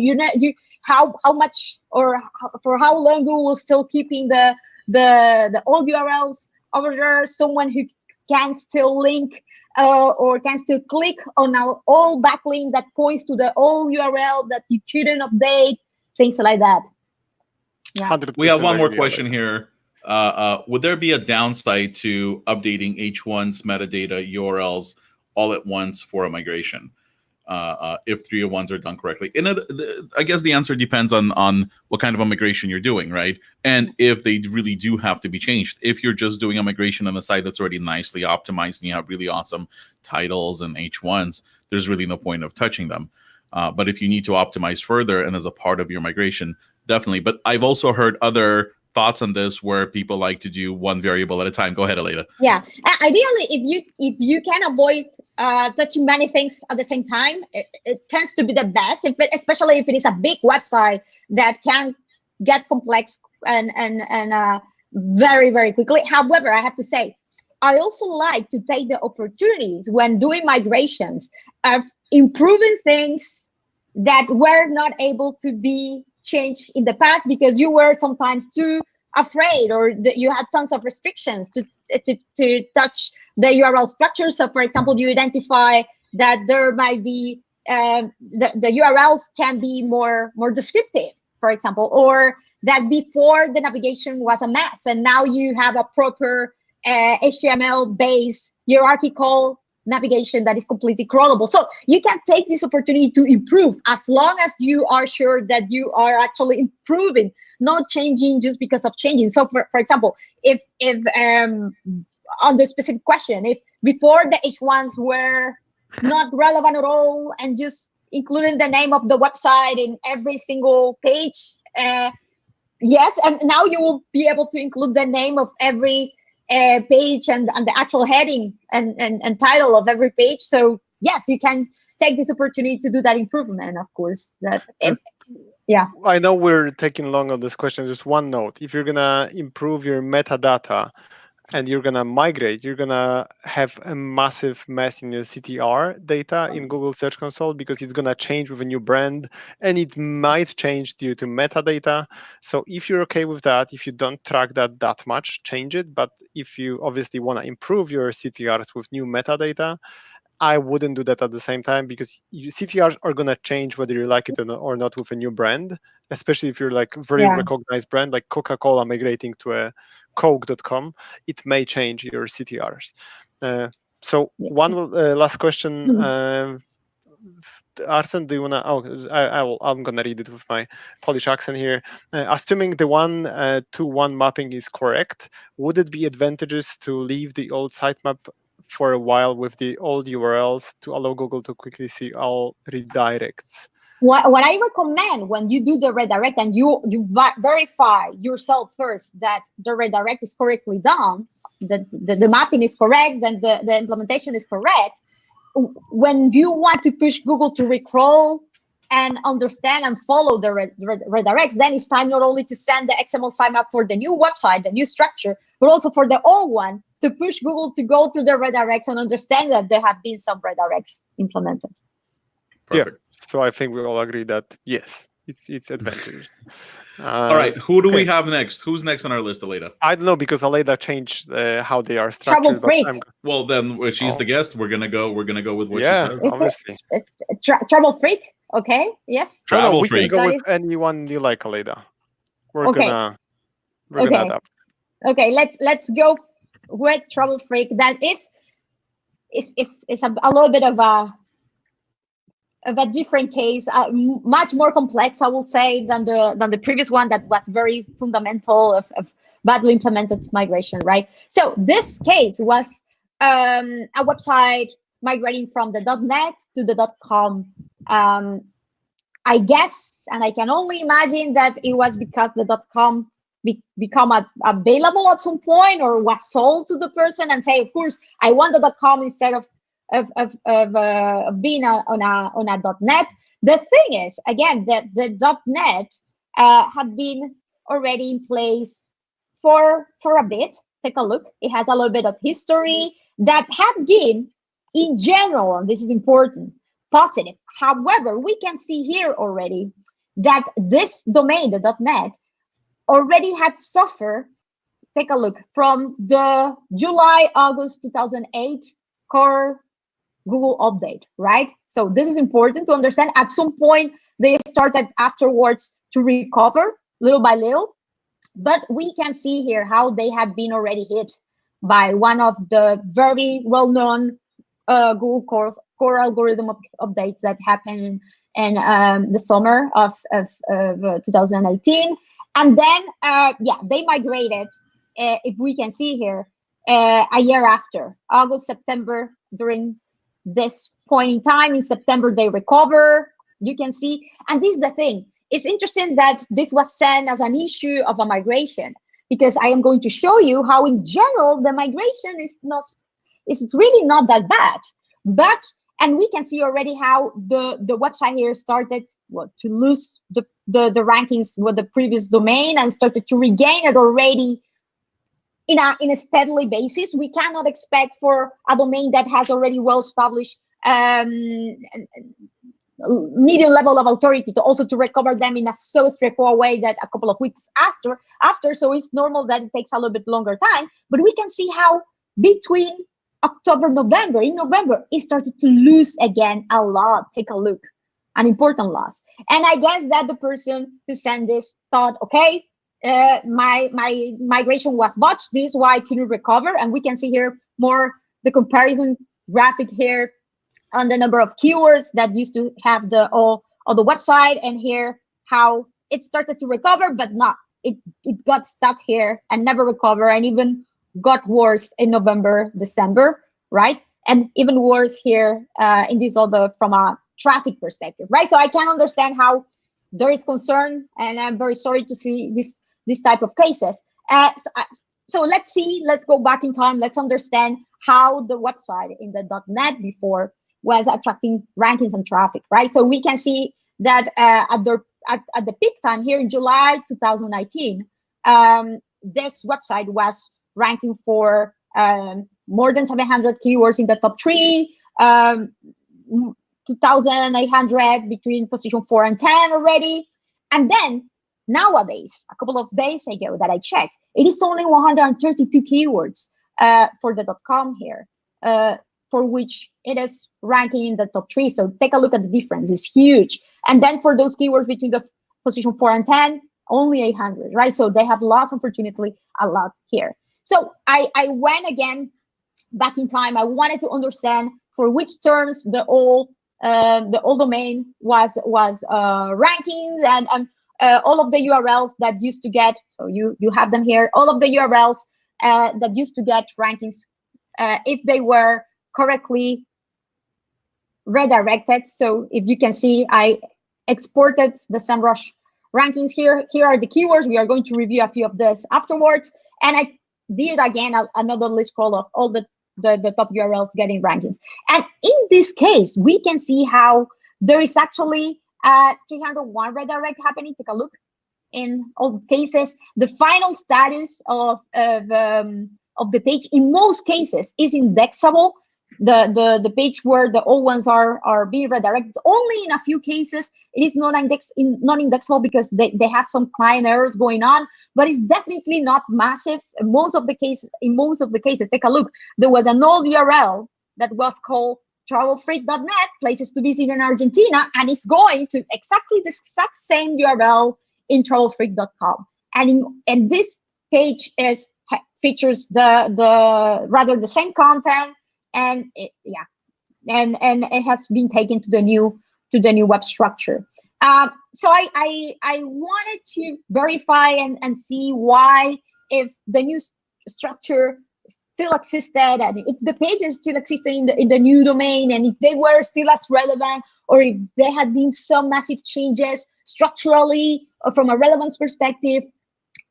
Speaker 3: How much or for how long Google will still keeping the old URLs over there. Someone who can still link or can still click on our old backlink that points to the old URL that you couldn't update, things like that.
Speaker 2: Yeah. We have one more question here. Would there be a downside to updating H1's metadata URLs all at once for a migration? If 301s are done correctly. And I guess the answer depends on what kind of a migration you're doing, right? And if they really do have to be changed. If you're just doing a migration on a site that's already nicely optimized and you have really awesome titles and H1s, there's really no point of touching them. But if you need to optimize further and as a part of your migration, definitely. But I've also heard other thoughts on this where people like to do one variable at a time. Go ahead, Aleyda.
Speaker 3: Yeah, ideally, if you can avoid touching many things at the same time, it tends to be the best. Especially if it is a big website that can get complex and very, very quickly. However, I have to say, I also like to take the opportunities when doing migrations of improving things that were not able to be changed in the past because you were sometimes too afraid, or you had tons of restrictions to touch the URL structure. So, for example, you identify that there might be the URLs can be more descriptive, for example, or that before the navigation was a mess, and now you have a proper HTML-based hierarchical navigation that is completely crawlable. So you can take this opportunity to improve as long as you are sure that you are actually improving, not changing just because of changing. So for example, if on the specific question, if before the H1s were not relevant at all and just including the name of the website in every single page, yes, and now you will be able to include the name of every page and the actual heading and title of every page. So yes, you can take this opportunity to do that improvement, of course. Yeah.
Speaker 1: I know we're taking long on this question. Just one note: if you're gonna improve your metadata and you're gonna migrate, you're gonna have a massive mess in your CTR data in Google Search Console, because it's gonna change with a new brand, and it might change due to metadata. So if you're okay with that, if you don't track that much, change it. But if you obviously want to improve your CTRs with new metadata, I wouldn't do that at the same time, because CTRs are gonna change whether you like it or not with a new brand, especially if you're like very recognized brand like Coca-Cola migrating to a Coke.com. It may change your CTRs. So one last question. Arsen, do you wanna? I'm gonna read it with my Polish accent here. Assuming the 1-to-1 mapping is correct, would it be advantageous to leave the old sitemap for a while with the old URLs to allow Google to quickly see all redirects?
Speaker 3: What I recommend when you do the redirect and you verify yourself first that the redirect is correctly done, that the mapping is correct, then the implementation is correct. When you want to push Google to recrawl and understand and follow the redirects, then it's time not only to send the XML sitemap for the new website, the new structure, but also for the old one to push Google to go through the redirects and understand that there have been some redirects implemented.
Speaker 2: Perfect.
Speaker 1: Yeah. So I think we all agree that yes, it's advantageous.
Speaker 2: All right, who do we have next? Who's next on our list, Aleyda?
Speaker 1: I don't know, because Aleyda changed how they are structured.
Speaker 3: Trouble Freak.
Speaker 2: Well, then she's the guest. We're gonna go with what she says.
Speaker 1: Obviously.
Speaker 3: Trouble Freak. Okay. Yes.
Speaker 2: Travel
Speaker 1: we
Speaker 2: Freak.
Speaker 1: can go with anyone you like, Aleyda. We're gonna adapt.
Speaker 3: Okay. Let's go with Trouble Freak. That is a little bit of a different case, much more complex, I will say, than the previous one that was very fundamental of badly implemented migration, right? So this case was a website migrating from the .net to the .com. I guess, and I can only imagine that it was because the .com become available at some point, or was sold to the person and say, of course, I want the .com instead of being on a .net. The thing is, again, that the .net had been already in place for a bit. Take a look. It has a little bit of history that had been, in general, and this is important, positive. However, we can see here already that this domain, the .net, already had suffered. Take a look from the July-August 2008 core Google update, right? So this is important to understand. At some point, they started afterwards to recover little by little, but we can see here how they have been already hit by one of the very well-known Google core algorithm updates that happened in the summer of 2018. And then, they migrated, if we can see here, a year after, August, September, during this point in time. In September, they recover, you can see. And this is the thing. It's interesting that this was sent as an issue of a migration, because I am going to show you how, in general, the migration is really not that bad. And we can see already how the website here started to lose the rankings with the previous domain and started to regain it already in a steadily basis. We cannot expect for a domain that has already well-established medium level of authority to recover them in a so straightforward way that a couple of weeks after. So it's normal that it takes a little bit longer time. But we can see how between October, November, in November, it started to lose again a lot. Take a look, an important loss. And I guess that the person who sent this thought, okay, my migration was botched. This is why I couldn't recover. And we can see here more the comparison graphic here on the number of keywords that used to have the website, and here how it started to recover, but not. It got stuck here and never recovered, and even got worse in November, December, right? And even worse here in this other from a traffic perspective, right? So I can understand how there is concern, and I'm very sorry to see this type of cases. So let's go back in time. Let's understand how the website in the .net before was attracting rankings and traffic, right? So we can see that at the peak time here in July 2019, this website was ranking for more than 700 keywords in the top 3, 2,800 between position 4 and 10 already. And then nowadays, a couple of days ago that I checked, it is only 132 keywords for the .com here, for which it is ranking in the top 3. So take a look at the difference, it's huge. And then for those keywords between the position 4 and 10, only 800, right? So they have lost, unfortunately, a lot here. So I went again back in time. I wanted to understand for which terms the old domain was rankings, and all of the URLs that used to get, so you have them here, all of the URLs that used to get rankings if they were correctly redirected. So if you can see, I exported the Semrush rankings here. Here are the keywords. We are going to review a few of this afterwards. And I did again another list scroll of all the top URLs getting rankings. And in this case, we can see how there is actually 301 redirect happening. Take a look in all cases. The final status of the page in most cases is indexable. The page where the old ones are being redirected. Only in a few cases it is not indexable because they have some client errors going on, but it's definitely not massive. In most of the cases, take a look. There was an old URL that was called travelfreak.net, places to visit in Argentina, and it's going to exactly the exact same URL in travelfreak.com. And this page features the same content, and it has been taken to the new web structure. So I wanted to verify and see why, if the new structure still existed, and if the pages still existed in the new domain, and if they were still as relevant, or if there had been some massive changes structurally or from a relevance perspective,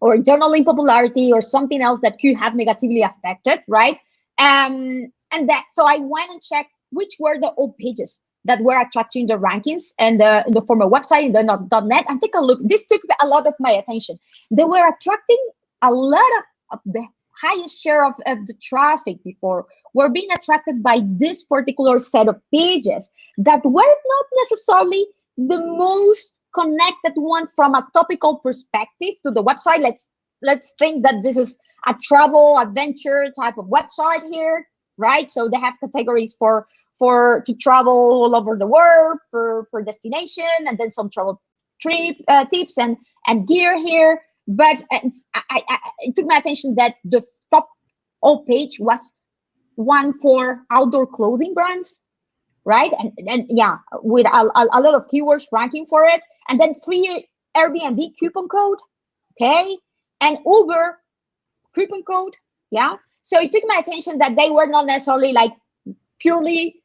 Speaker 3: or internal link popularity, or something else that could have negatively affected, right? So I went and checked which were the old pages that were attracting the rankings and the former website, in the .net, and take a look. This took a lot of my attention. They were attracting a lot of the highest share of the traffic before were being attracted by this particular set of pages that were not necessarily the most connected one from a topical perspective to the website. Let's think that this is a travel adventure type of website here, right? So they have categories to travel all over the world per destination, and then some travel tips and gear here. But it took my attention that the top old page was one for outdoor clothing brands, right? And yeah, with a lot of keywords ranking for it, and then free Airbnb coupon code, okay, and Uber coupon code, yeah. So it took my attention that they were not necessarily like purely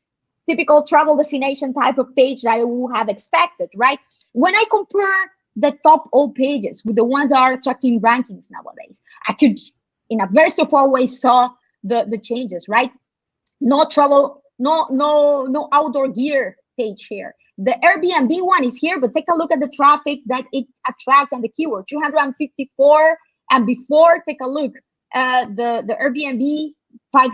Speaker 3: typical travel destination type of page that I would have expected, right? When I compare the top old pages with the ones that are attracting rankings nowadays, I could, in a very straightforward way, saw the changes, right? No travel, no outdoor gear page here. The Airbnb one is here, but take a look at the traffic that it attracts and the keyword 254, and before, take a look, the Airbnb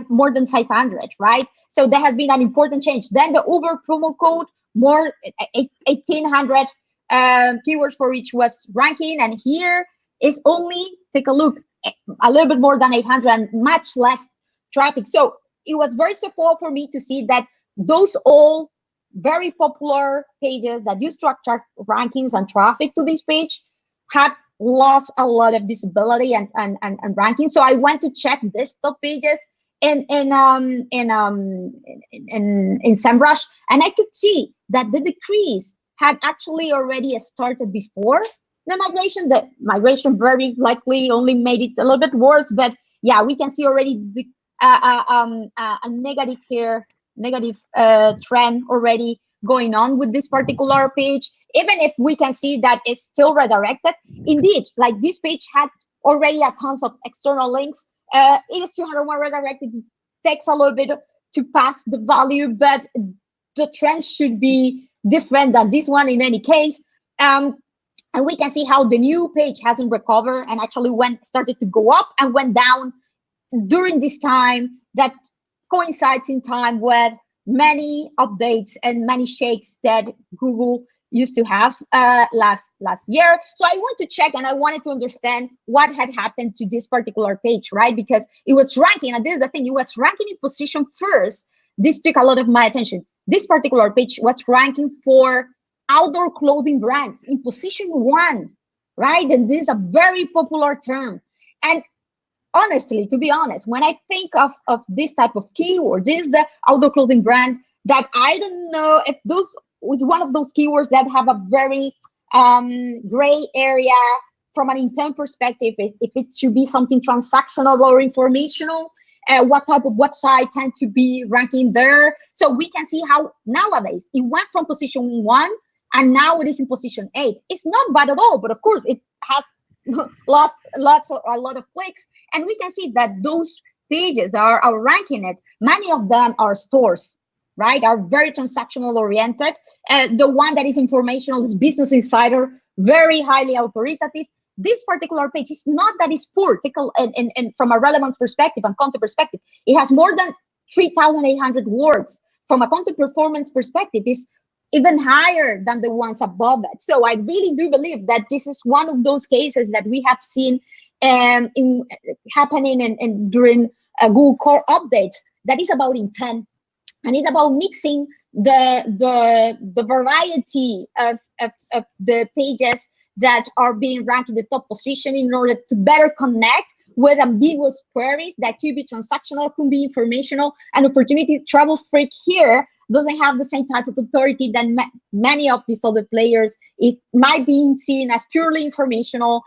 Speaker 3: more than 500, right? So there has been an important change. Then the Uber promo code, more 1800 keywords for each was ranking, and here is only, take a look, a little bit more than 800 and much less traffic. So it was very straightforward for me to see that those all very popular pages that used to attract rankings and traffic to this page had lost a lot of visibility and ranking. So I went to check these top pages in Semrush, and I could see that the decrease had actually already started before the migration. The migration very likely only made it a little bit worse, but yeah, we can see already a negative here, negative trend already going on with this particular page. Even if we can see that it's still redirected, indeed, like this page had already a tons of external links. It is 201 redirected. It takes a little bit to pass the value, but the trend should be different than this one in any case. And we can see how the new page hasn't recovered and actually started to go up and went down during this time that coincides in time with many updates and many shakes that Google used to have last year. So I want to check, and I wanted to understand what had happened to this particular page, right? Because it was ranking, and this is the thing, it was ranking in position first. This took a lot of my attention. This particular page was ranking for outdoor clothing brands in position 1, right? And this is a very popular term. And honestly, to be honest, when I think of this type of keyword, this is the outdoor clothing brand that I don't know if those was one of those keywords that have a very gray area from an intent perspective, if it should be something transactional or informational, what type of website tend to be ranking there. So we can see how nowadays it went from position 1 and now it is in position 8. It's not bad at all, but of course it has lost a lot of clicks. And we can see that those pages are ranking it. Many of them are stores, right, are very transactional oriented. The one that is informational is Business Insider, very highly authoritative. This particular page is not that it's poor, and from a relevance perspective and content perspective, it has more than 3,800 words. From a content performance perspective, is even higher than the ones above it. So I really do believe that this is one of those cases that we have seen happening and during Google Core updates, that is about intent, and it's about mixing the variety of the pages that are being ranked in the top position in order to better connect with ambiguous queries that could be transactional, could be informational, and opportunity. Travel Freak here doesn't have the same type of authority than many of these other players. It might be seen as purely informational.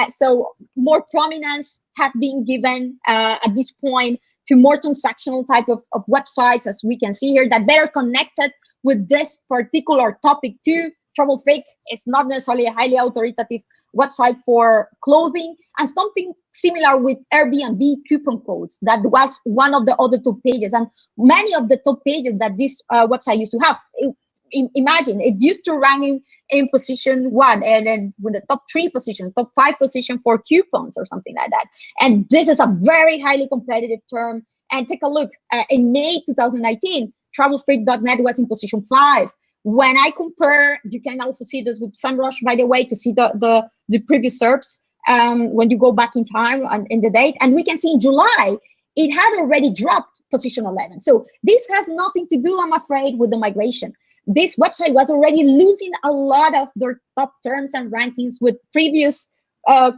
Speaker 3: So more prominence have been given at this point to more transactional type of websites, as we can see here, that better connected with this particular topic too. Travel Freak is not necessarily a highly authoritative website for clothing, and something similar with Airbnb coupon codes. That was one of the other top pages, and many of the top pages that this website used to have. Imagine it used to rank in position 1, and then with the top 3 position, top 5 position for coupons or something like that. And this is a very highly competitive term. And take a look, in May 2019, travelfreak.net was in position 5. When I compare, you can also see this with Semrush, by the way, to see the previous SERPs when you go back in time and in the date. And we can see in July, it had already dropped position 11. So this has nothing to do, I'm afraid, with the migration. This website was already losing a lot of their top terms and rankings with previous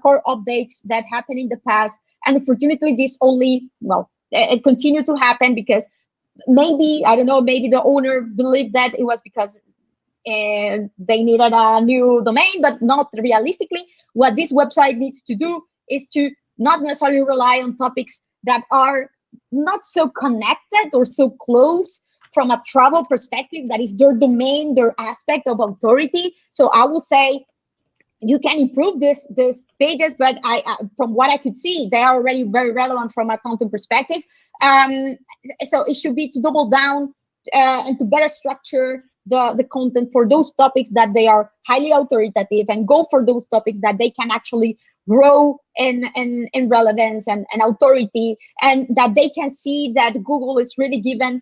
Speaker 3: core updates that happened in the past. And unfortunately, this only, well, it continued to happen because maybe, I don't know, maybe the owner believed that it was because they needed a new domain, but not realistically. What this website needs to do is to not necessarily rely on topics that are not so connected or so close from a travel perspective, that is their domain, their aspect of authority. So I will say you can improve these pages, but from what I could see, they are already very relevant from a content perspective. So it should be to double down and to better structure the content for those topics that they are highly authoritative, and go for those topics that they can actually grow in relevance and authority, and that they can see that Google is really given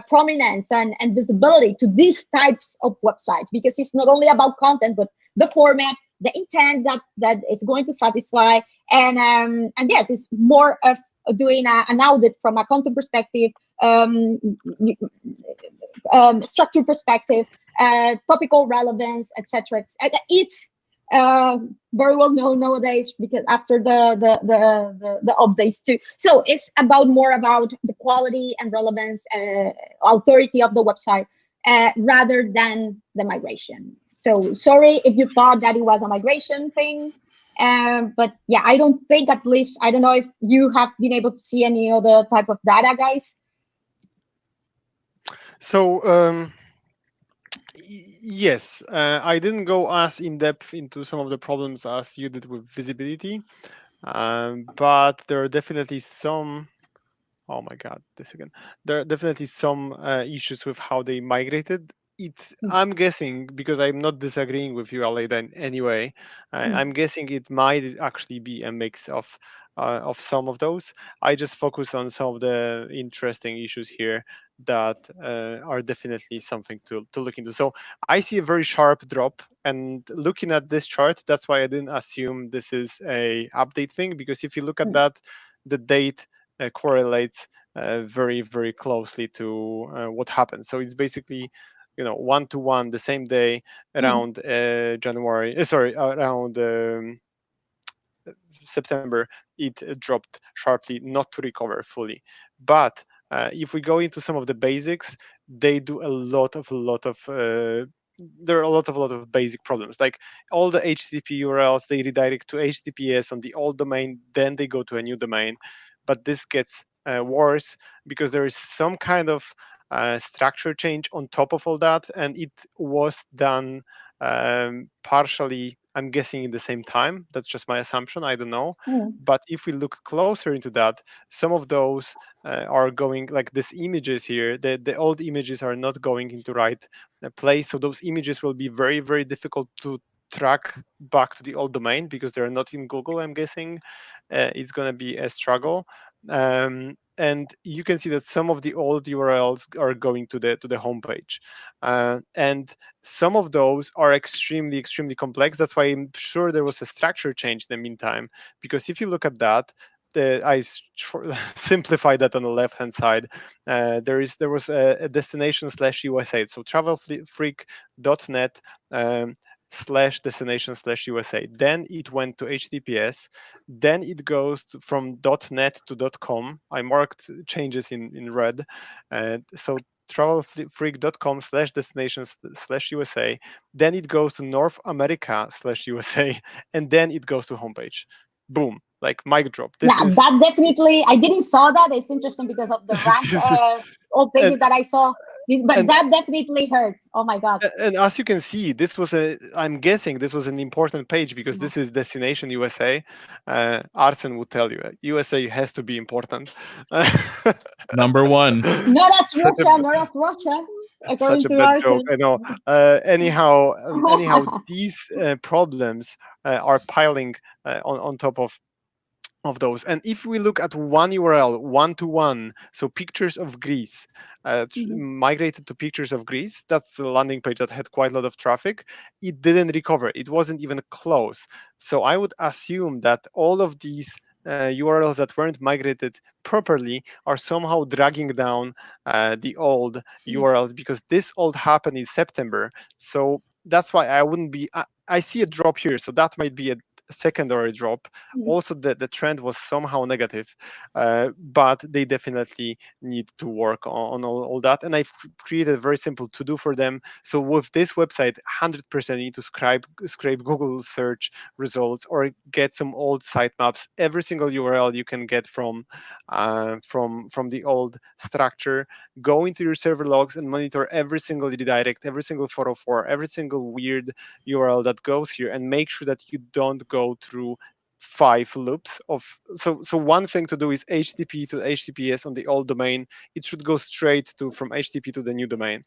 Speaker 3: prominence and visibility to these types of websites, because it's not only about content, but the format, the intent that is going to satisfy, and yes, it's more of doing an audit from a content perspective, structure perspective, topical relevance, etc. It's very well known nowadays, because after the updates too. So it's more about the quality and relevance, authority of the website, rather than the migration. So sorry if you thought that it was a migration thing, but yeah, I don't think, at least, I don't know if you have been able to see any other type of data, guys.
Speaker 1: So yes, I didn't go as in depth into some of the problems as you did with visibility, but there are definitely some. Oh my God, this again. There are definitely some issues with how they migrated. I'm guessing, because I'm not disagreeing with you, Aleyda, in any way. I'm guessing it might actually be a mix of some of those. I just focus on some of the interesting issues here that are definitely something to look into. So I see a very sharp drop, and looking at this chart, that's why I didn't assume this is a update thing, because if you look at that, the date correlates very, very closely to what happens. So it's basically, 1-to-1 the same day around around September, it dropped sharply, not to recover fully. But if we go into some of the basics, they do a lot of there are a lot of basic problems. Like all the HTTP URLs, they redirect to HTTPS on the old domain, then they go to a new domain. But this gets worse, because there is some kind of structure change on top of all that, and it was done partially I'm guessing in the same time. That's just my assumption. I don't know.
Speaker 3: Mm.
Speaker 1: But if we look closer into that, some of those are going, like these images here, the old images are not going into right place. So those images will be very, very difficult to track back to the old domain because they're not in Google, I'm guessing. It's going to be a struggle. And you can see that some of the old URLs are going to the homepage, and some of those are extremely complex. That's why I'm sure there was a structure change in the meantime. Because if you look at that, simplify that on the left hand side. There was a destination /USA, so travelfreak.net /destination/USA. Then it went to HTTPS. Then it goes from .net to .com. I marked changes in red. So travelfreak.com /destination/USA. Then it goes to North America/USA, and then it goes to homepage. Boom, like mic drop. This
Speaker 3: Now
Speaker 1: is
Speaker 3: that definitely, I didn't saw that. It's interesting because of the rank
Speaker 1: this is
Speaker 3: all pages that I saw, but
Speaker 1: and
Speaker 3: that definitely hurt. Oh my god.
Speaker 1: and as you can see, this was I'm guessing this was an important page because
Speaker 3: Yeah.
Speaker 1: this is destination USA. Arsen would tell you USA has to be important.
Speaker 2: Number one.
Speaker 3: No, that's
Speaker 1: such a
Speaker 3: Russia. No, that's Russia.
Speaker 1: such
Speaker 3: According
Speaker 1: a
Speaker 3: to
Speaker 1: bad joke,
Speaker 3: Arsen.
Speaker 1: I know. Anyhow, these problems are piling on top of those. And if we look at one URL, one-to-one, so pictures of Greece,
Speaker 3: Mhm.
Speaker 1: migrated to pictures of Greece, that's the landing page that had quite a lot of traffic, it didn't recover. It wasn't even close. So I would assume that all of these URLs that weren't migrated properly are somehow dragging down the old URLs, because this all happened in September. So that's why I wouldn't be. I see a drop here, so that might be a secondary drop.
Speaker 3: Mhm.
Speaker 1: Also, the trend was somehow negative, but they definitely need to work on all that. And I've created a very simple to do for them. So with this website, 100% you need to scrape Google search results or get some old sitemaps. Every single URL you can get from the old structure. Go into your server logs and monitor every single redirect, every single 404, every single weird URL that goes here, and make sure that you don't go through 5 loops of. So one thing to do is HTTP to HTTPS on the old domain. It should go straight to from HTTP to the new domain.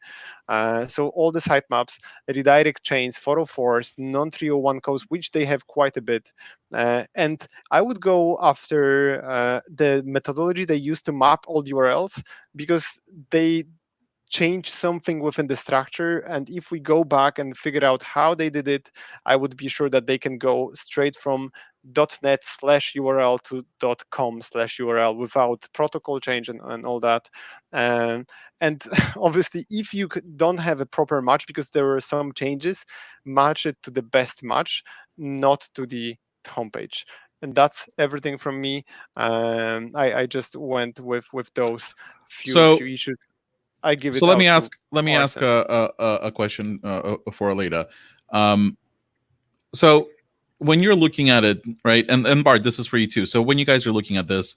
Speaker 1: So all the sitemaps, redirect chains, 404s, non-301 codes, which they have quite a bit. And I would go after the methodology they use to map all the URLs, because they change something within the structure. And if we go back and figure out how they did it, I would be sure that they can go straight from .net/URL to .com/URL without protocol change and all that. And obviously, if you don't have a proper match, because there were some changes, match it to the best match, not to the homepage. And that's everything from me. I just went with those few
Speaker 2: So
Speaker 1: issues. I give
Speaker 2: so
Speaker 1: it
Speaker 2: let me
Speaker 1: out to
Speaker 2: ask
Speaker 1: Arsen.
Speaker 2: a question for Aleyda. So when you're looking at it, right, and Bart, this is for you too. So when you guys are looking at this,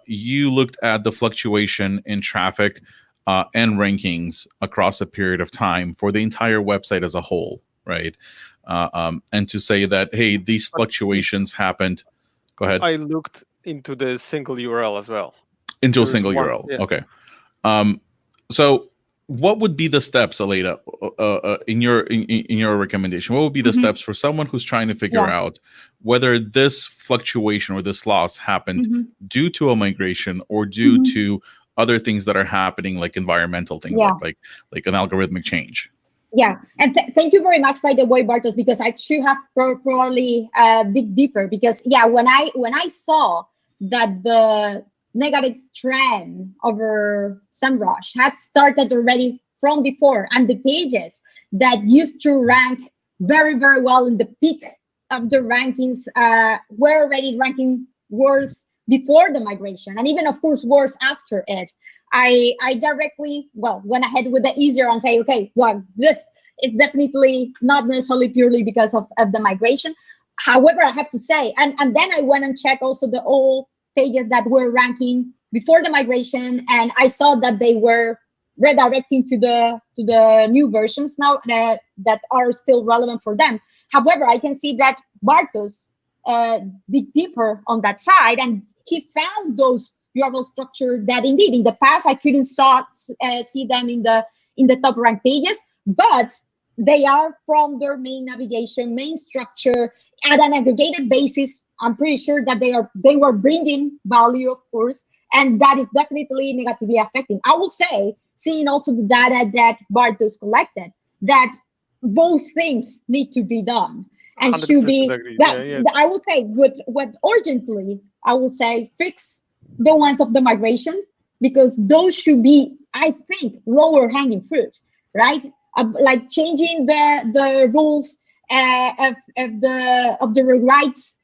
Speaker 2: you looked at the fluctuation in traffic and rankings across a period of time for the entire website as a whole, right? And to say that, hey, these fluctuations happened. Go ahead.
Speaker 1: I looked into the single URL as well.
Speaker 2: Into a
Speaker 1: There's
Speaker 2: single
Speaker 1: one,
Speaker 2: URL.
Speaker 1: yeah.
Speaker 2: Okay. So what would be the steps, Aleyda, in your recommendation? What would be the
Speaker 3: Mhm.
Speaker 2: steps for someone who's trying to figure
Speaker 3: Yeah.
Speaker 2: out whether this fluctuation or this loss happened
Speaker 3: Mhm.
Speaker 2: due to a migration or due
Speaker 3: Mhm.
Speaker 2: to other things that are happening, like environmental things,
Speaker 3: Yeah.
Speaker 2: like an algorithmic change?
Speaker 3: Yeah, and thank you very much, by the way, Bartosz, because I should have probably dig deeper. Because yeah, when I saw that the negative trend over Semrush had started already from before, and the pages that used to rank very well in the peak of the rankings were already ranking worse before the migration, and even of course worse after it. I directly, well, went ahead with the easier and say, okay, well, this is definitely not necessarily purely because of the migration. However, I have to say, and then I went and checked also the old pages that were ranking before the migration, and I saw that they were redirecting to the new versions now that are still relevant for them. However, I can see that Bartosz dig deeper on that side, and he found those URL structure that indeed in the past I couldn't see them in the top ranked pages, but they are from their main navigation, main structure at an aggregated basis. I'm pretty sure that they were bringing value, of course, and that is definitely negatively affecting. I will say, seeing also the data that Bartosz collected, that both things need to be done and should be. I will say, what urgently, I will say, fix the ones of the migration, because those should be, I think, lower hanging fruit, right? Like changing the rules of the rewrites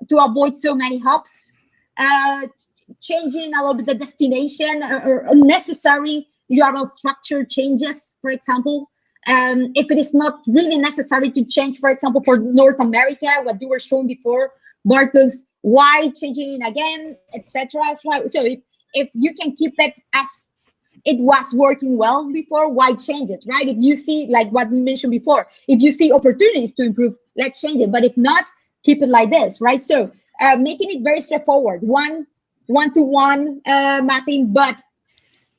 Speaker 3: to avoid so many hops, changing a little bit the destination or unnecessary URL structure changes, for example. If it is not really necessary to change, for example, for North America, what you were showing before, Bartosz, why changing it again, etc. So if you can keep it as it was working well before, why change it, right? If you see, like what we mentioned before, if you see opportunities to improve, let's change it. But if not, keep it like this, right? So making it very straightforward, one-to-one mapping, but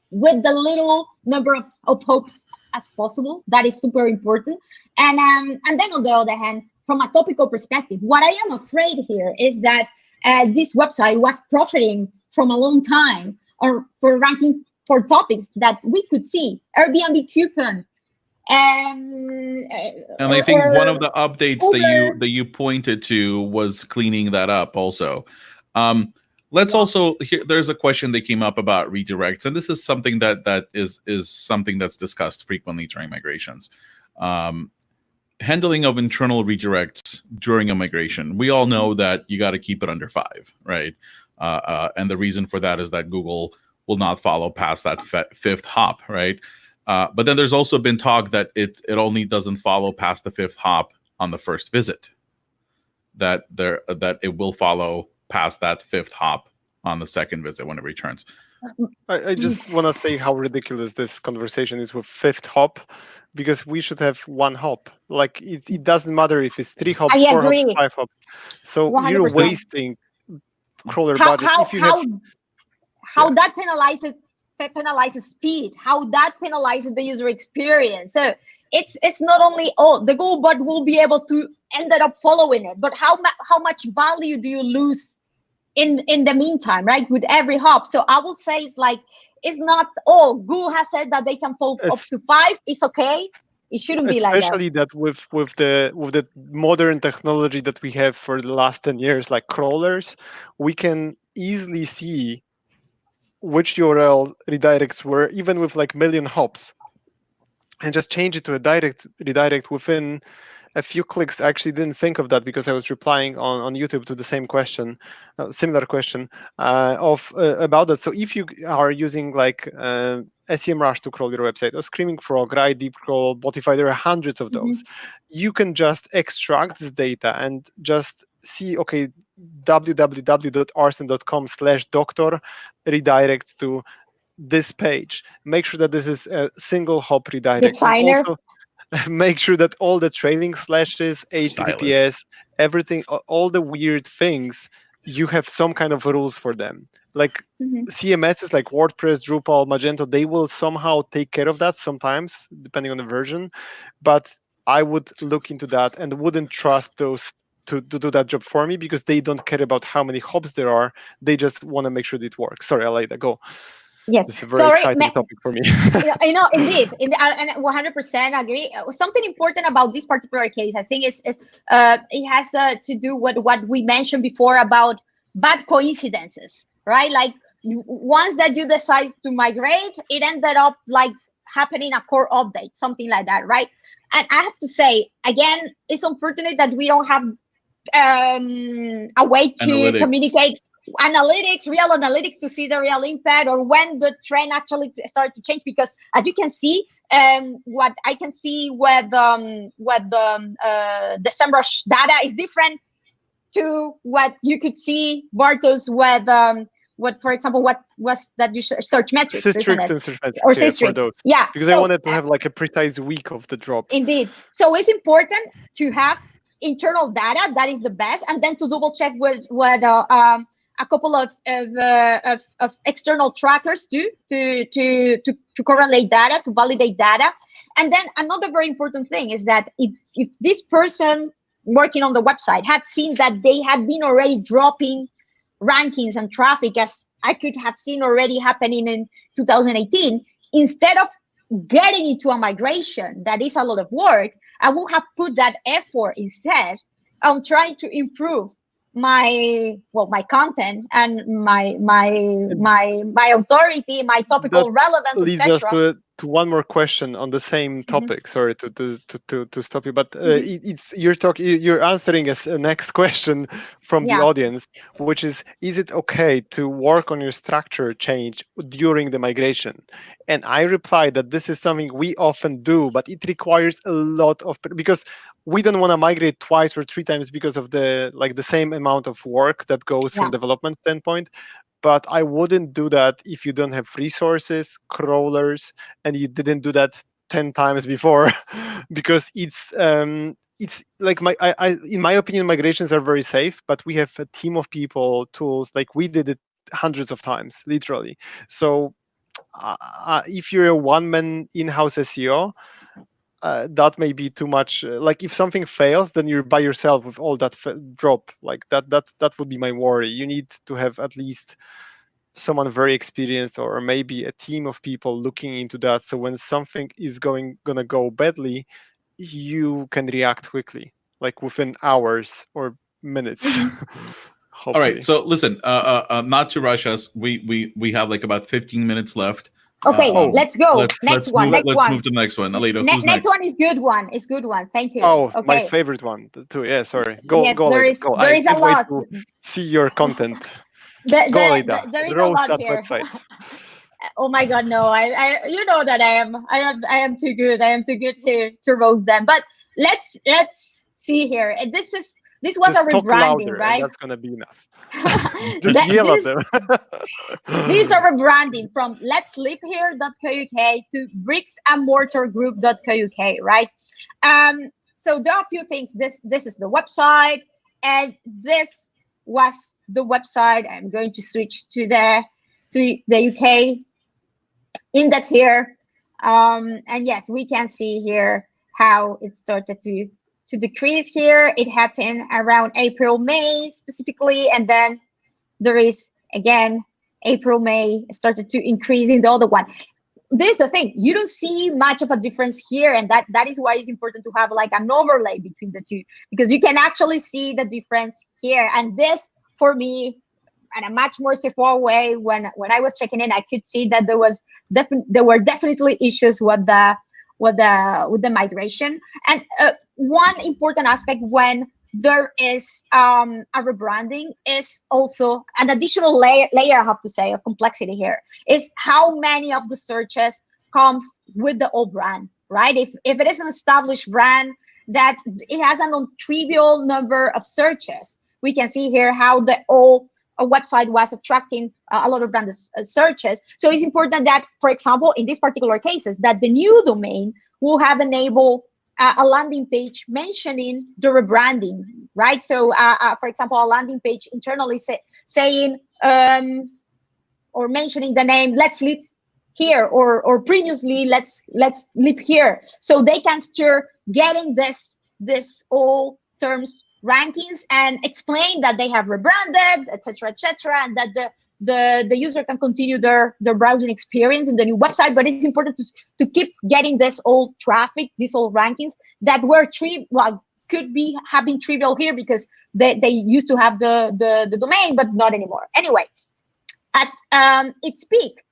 Speaker 3: with the little number of hopes as possible. That is super important. And then on the other hand, from a topical perspective, what I am afraid here is that this website was profiting from a long time or for ranking for topics that we could see, Airbnb coupon.
Speaker 2: And I think one of the updates that you pointed to was cleaning that up also. Let's also hear, there's a question that came up about redirects, and this is something that is something that's discussed frequently during migrations. Handling of internal redirects during a migration. We all know that you got to keep it under 5, right? And the reason for that is that Google will not follow past that 5th hop, right? But then there's also been talk that it only doesn't follow past the 5th hop on the first visit. That it will follow past that 5th hop on the second visit when it returns.
Speaker 1: I just want to say how ridiculous this conversation is with 5th hop, because we should have 1 hop. Like it doesn't matter if it's 3 hops, 4 hops, 5 hops. So 100%. You're wasting crawler budget.
Speaker 3: How that penalizes speed, how that penalizes the user experience. So it's not only the Google bot will be able to end up following it, but how much value do you lose in the meantime, right? With every hop. So I will say it's not Google has said that they can follow up to 5. It's okay. It shouldn't be like that.
Speaker 1: Especially that with the modern technology that we have for the last 10 years, like crawlers, we can easily see which URL redirects were, even with like million hops, and just change it to a redirect within a few clicks. I actually didn't think of that because I was replying on YouTube to the same question, similar question about that. So if you are using like Semrush to crawl your website, or Screaming Frog, right, Deep Crawl, Botify, there are hundreds of those. You can just extract this data and just see, okay, www.arsen.com/doctor redirects to this page. Make sure that this is a single hop redirect.
Speaker 3: Designer.
Speaker 1: Also, make sure that all the trailing slashes, HTTPS, everything, all the weird things, you have some kind of rules for them. Like CMSs like WordPress, Drupal, Magento, they will somehow take care of that sometimes, depending on the version. But I would look into that and wouldn't trust those to do that job for me, because they don't care about how many hops there are. They just want to make sure that it works. Sorry, Aleyda, go.
Speaker 3: Yes,
Speaker 1: it's a very exciting topic for me.
Speaker 3: Indeed, and 100% agree. Something important about this particular case, I think, is it has to do with what we mentioned before about bad coincidences, right? Like once that you decide to migrate, it ended up like happening a core update, something like that, right? And I have to say, again, it's unfortunate that we don't have a way to communicate real analytics to see the real impact, or when the trend actually started to change. Because as you can see, what I can see with the Semrush data is different to what you could see, Bartosz, with what, for example, what was that you search metrics,
Speaker 1: Systrix and search metrics,
Speaker 3: or Systrix,
Speaker 1: because I wanted to have like a precise week of the drop.
Speaker 3: Indeed. So it's important to have internal data, that is the best, and then to double check with what a couple of external trackers do to correlate data, to validate data. And then another very important thing is that if this person working on the website had seen that they had been already dropping rankings and traffic, as I could have seen already happening in 2018, instead of getting into a migration, that is a lot of work, I would have put that effort instead on trying to improve my content and my authority, my topical relevance,
Speaker 1: leads us
Speaker 3: etc.
Speaker 1: to one more question on the same topic. Sorry to stop you, but you're answering a next question from the audience, which is it okay to work on your structure change during the migration? And I replied that this is something we often do, but it requires a lot of, because we don't want to migrate twice or three times because of the same amount of work that goes from development standpoint. But I wouldn't do that if you don't have resources, crawlers, and you didn't do that 10 times before, because it's like in my opinion, migrations are very safe, but we have a team of people, tools, like we did it hundreds of times, literally. So if you're a one-man in-house SEO, that may be too much. Like if something fails, then you're by yourself with all that drop. Like that would be my worry. You need to have at least someone very experienced, or maybe a team of people looking into that. So when something is gonna go badly, you can react quickly, like within hours or minutes.
Speaker 2: All right. So listen, not to rush us. We have like about 15 minutes left.
Speaker 3: Okay, let's go.
Speaker 2: Let's move to the next one. Aleyda, who's next?
Speaker 3: Next one is good one. It's good one. Thank you.
Speaker 1: Oh,
Speaker 3: okay.
Speaker 1: My favorite one too. Yeah, sorry. Go.
Speaker 3: There is a lot.
Speaker 1: To see your content.
Speaker 3: There is
Speaker 1: Roast
Speaker 3: a lot
Speaker 1: that
Speaker 3: here.
Speaker 1: website.
Speaker 3: Oh my God, no! I you know that I am too good. I am too good to roast them. But let's see here. This was
Speaker 1: just
Speaker 3: a rebranding,
Speaker 1: louder,
Speaker 3: right?
Speaker 1: That's gonna be enough. Just yell at them.
Speaker 3: These are rebranding from Let's Live Here.co.uk to bricksandmortargroup.co.uk, right? So there are a few things. This is the website, and this was the website. I'm going to switch to the UK index here, and yes, we can see here how it started to decrease here. It happened around April, May specifically, and then there is again April, May started to increase in the other one. This is the thing, you don't see much of a difference here, and that is why it's important to have like an overlay between the two, because you can actually see the difference here. And this, for me, in a much more straightforward way, when I was checking in, I could see that there were definitely issues with the migration. And one important aspect when there is a rebranding is also an additional layer, I have to say, of complexity here, is how many of the searches come with the old brand, right? If it is an established brand that it has a non-trivial number of searches, we can see here how the old website was attracting a lot of brand searches. So it's important that, for example, in these particular cases, that the new domain will have enabled a landing page mentioning the rebranding, right? So, for example, a landing page internally saying or mentioning the name "Let's Live Here" or previously "Let's Live Here," so they can start getting this all terms rankings and explain that they have rebranded, etc., and that the user can continue their browsing experience in the new website. But it's important to keep getting this old traffic, these old rankings that were could have been trivial here because they used to have the domain, but not anymore. Anyway, at its peak,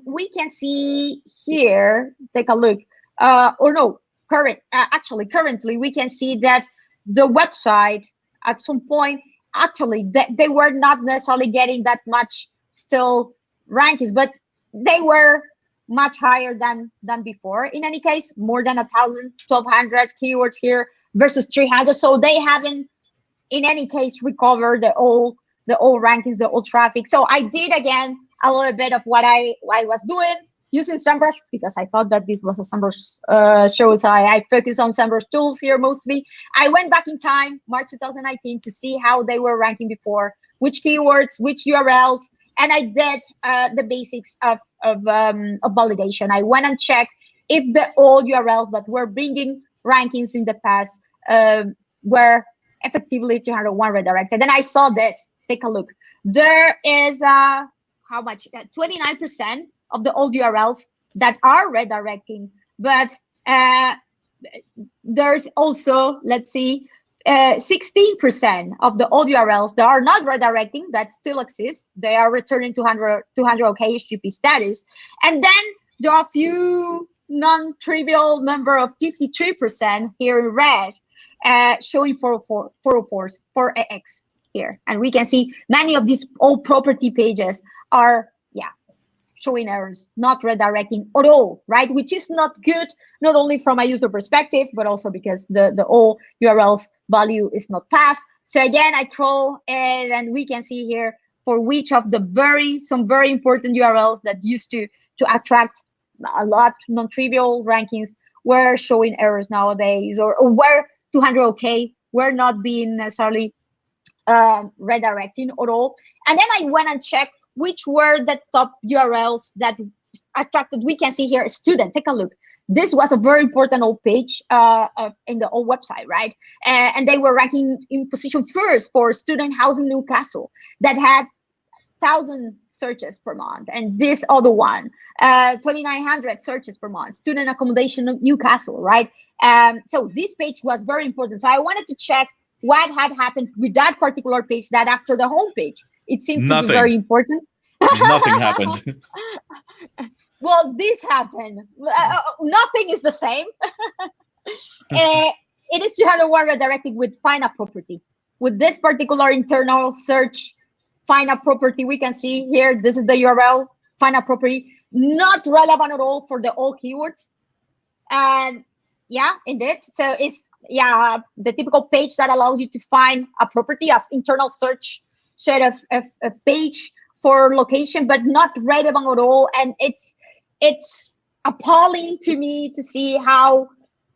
Speaker 3: we can see here, take a look, currently we can see that the website at some point, actually, they were not necessarily getting that much still rankings, but they were much higher than before. In any case, more than 1,000, 1,200 keywords here versus 300. So they haven't, in any case, recovered the old rankings, the old traffic. So I did again a little bit of what I was doing. using Semrush because I thought that this was a Semrush show, so I focus on Semrush tools here mostly. I went back in time, March 2019, to see how they were ranking before, which keywords, which URLs, and I did the basics of validation. I went and checked if the old URLs that were bringing rankings in the past were effectively 201 redirected. And I saw this. Take a look. There is how much? 29% of the old URLs that are redirecting, but there's also, let's see, 16% of the old URLs that are not redirecting, that still exist. They are returning 200 OK HTTP status. And then there are a few non-trivial number of 53% here in red, showing 404s, 4AX here. And we can see many of these old property pages are, showing errors, not redirecting at all, right? Which is not good, not only from a user perspective, but also because the old URLs value is not passed. So again, I crawl and we can see here for which of the some very important URLs that used to attract a lot non-trivial rankings were showing errors nowadays, or where 200 OK were not being necessarily redirecting at all. And then I went and checked which were the top URLs that attracted. We can see here a student. Take a look. This was a very important old page in the old website, right? And they were ranking in position first for student housing Newcastle that had 1,000 searches per month. And this other one, 2,900 searches per month, student accommodation of Newcastle, right? So this page was very important. So I wanted to check what had happened with that particular page, that after the home page, it seemed to be very important.
Speaker 2: Nothing happened.
Speaker 3: Well, this happened. Nothing is the same. It is 201 redirected with find a property. With this particular internal search, find a property, we can see here, this is the URL, find a property, not relevant at all for the old keywords. And yeah, indeed. So it's, the typical page that allows you to find a property as internal search sort of a page for location, but not relevant at all. And it's appalling to me to see how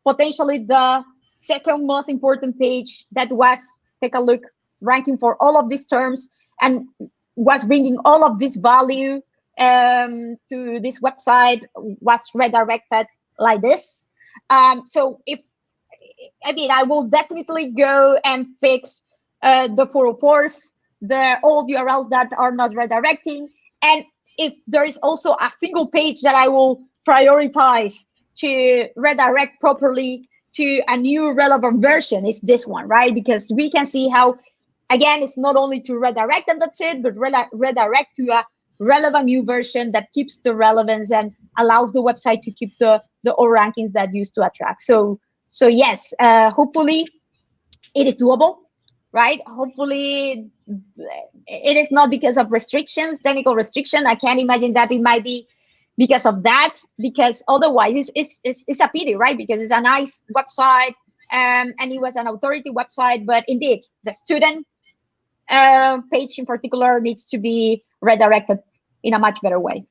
Speaker 3: potentially the second most important page that was, take a look, ranking for all of these terms and was bringing all of this value to this website was redirected like this. So I will definitely go and fix the 404s, the old URLs that are not redirecting. And if there is also a single page that I will prioritize to redirect properly to a new relevant version, is this one, right? Because we can see how, again, it's not only to redirect and that's it, but redirect to a relevant new version that keeps the relevance and allows the website to keep the old rankings that used to attract. So yes, hopefully it is doable, right? Hopefully it is not because of restrictions, technical restriction. I can't imagine that it might be because of that, because otherwise it's a pity, right? Because it's a nice website and it was an authority website, but indeed the student page in particular needs to be redirected in a much better way.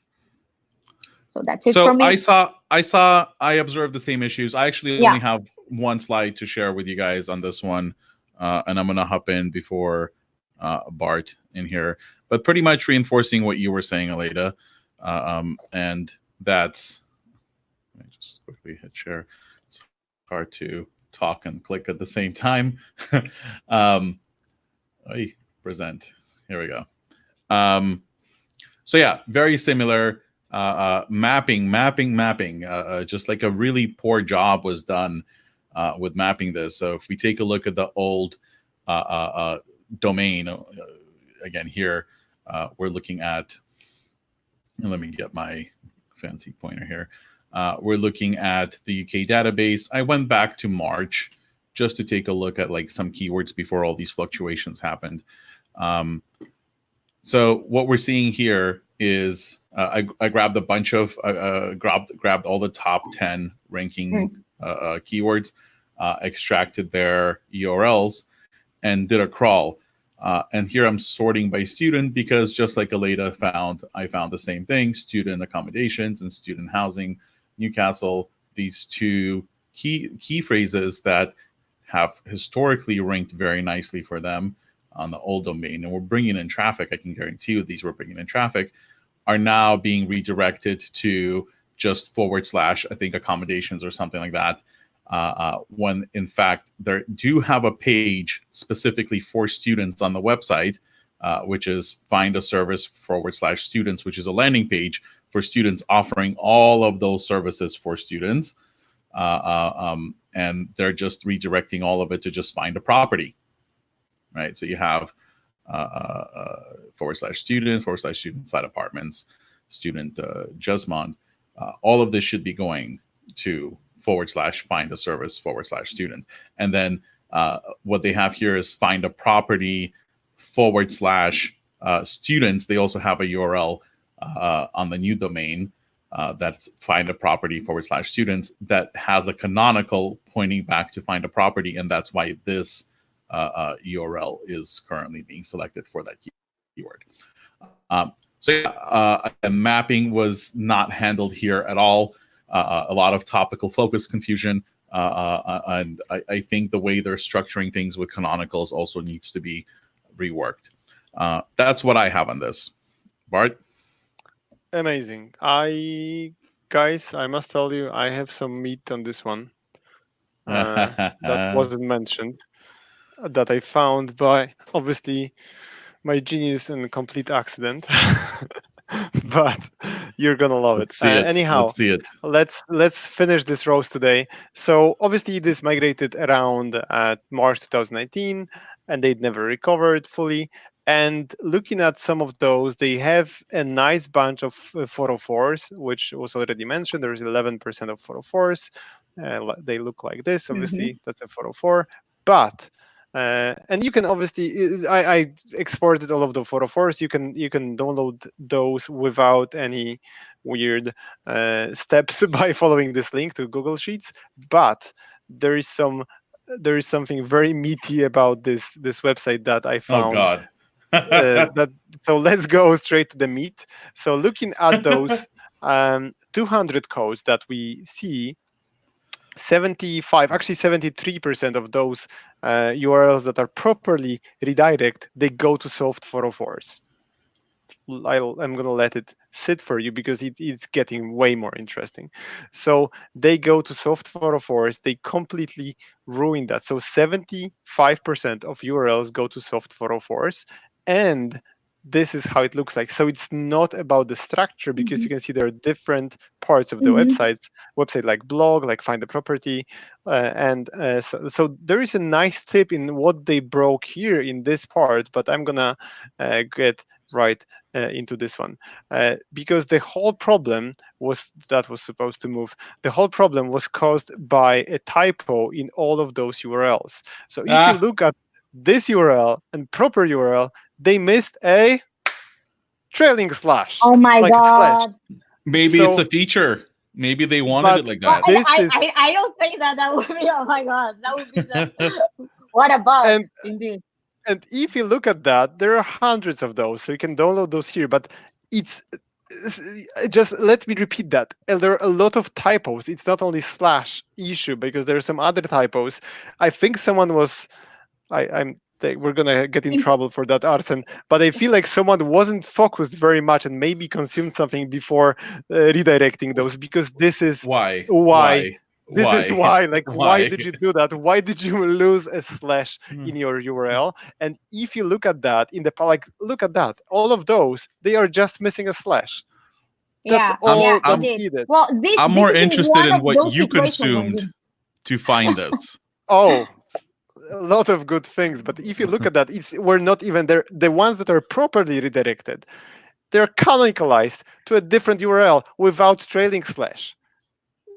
Speaker 3: So that's it for me.
Speaker 2: I observed the same issues. I actually only have one slide to share with you guys on this one. And I'm going to hop in before Bart in here. But pretty much reinforcing what you were saying, Aleyda. And that's, let me just quickly hit share. It's hard to talk and click at the same time. Present. Here we go. So yeah, very similar. Mapping. Just like a really poor job was done with mapping this. So if we take a look at the old domain, again here, we're looking at, and let me get my fancy pointer here. We're looking at the UK database. I went back to March just to take a look at like some keywords before all these fluctuations happened. So what we're seeing here is I grabbed a bunch of grabbed all the top 10 ranking keywords, extracted their URLs, and did a crawl. And here I'm sorting by student because just like Aleyda found, I found the same thing: student accommodations and student housing, Newcastle. These two key phrases that have historically ranked very nicely for them on the old domain, and we're bringing in traffic. I can guarantee you these were bringing in traffic, are now being redirected to just / I think accommodations or something like that. When in fact they do have a page specifically for students on the website, which is find a service / students, which is a landing page for students offering all of those services for students. And they're just redirecting all of it to just find a property, right? So you have / student / student flat apartments, student Jesmond. All of this should be going to / find a service / student. And then what they have here is find a property / students. They also have a URL on the new domain that's find a property / students that has a canonical pointing back to find a property. And that's why this URL is currently being selected for that keyword. Mapping was not handled here at all. A lot of topical focus confusion. And I think the way they're structuring things with canonicals also needs to be reworked. That's what I have on this. Bart?
Speaker 1: Amazing. Guys, I must tell you, I have some meat on this one that wasn't mentioned, that I found by obviously my genius and complete accident. But you're gonna love it. Anyhow,
Speaker 2: let's see it.
Speaker 1: Let's finish this roast today. So obviously this migrated around March 2019, and they'd never recovered fully. And looking at some of those, they have a nice bunch of 404s, which was already mentioned. There's 11% of 404s. They look like this. Obviously, that's a 404. But and you can obviously, I exported all of the 404s. You can download those without any weird steps by following this link to Google Sheets. But there is something very meaty about this website that I found.
Speaker 2: Oh God.
Speaker 1: So let's go straight to the meat. So looking at those 200 codes that we see, 73% of those URLs that are properly redirect, they go to soft 404s. I'm going to let it sit for you because it's getting way more interesting. So they go to soft 404s, they completely ruin that. So 75% of URLs go to soft 404s, and this is how it looks like. So it's not about the structure, because you can see there are different parts of the website like blog, like find a property. So there is a nice tip in what they broke here in this part, but I'm gonna get right into this one, because the whole problem was supposed to move. The whole problem was caused by a typo in all of those URLs. So if you look at this URL and proper URL, they missed a trailing slash.
Speaker 3: Oh my God.
Speaker 2: Maybe it's a feature. Maybe they wanted it like that.
Speaker 3: I don't think that would be, oh my God, that would be what a bug, indeed.
Speaker 1: And if you look at that, there are hundreds of those, so you can download those here. But it's just, let me repeat that. And there are a lot of typos. It's not only slash issue, because there are some other typos. I think someone was, we're gonna get in trouble for that, Arsen. But I feel like someone wasn't focused very much and maybe consumed something before redirecting those, because this is why. This is why. Like, why did you do that? Why did you lose a slash in your URL? And if you look at that look at that. All of those, they are just missing a slash. That's all that's needed.
Speaker 3: Well,
Speaker 2: I'm more interested in what you consumed to find this.
Speaker 1: Oh, a lot of good things. But if you look at that, we're not even there. The ones that are properly redirected, they're canonicalized to a different URL without trailing slash.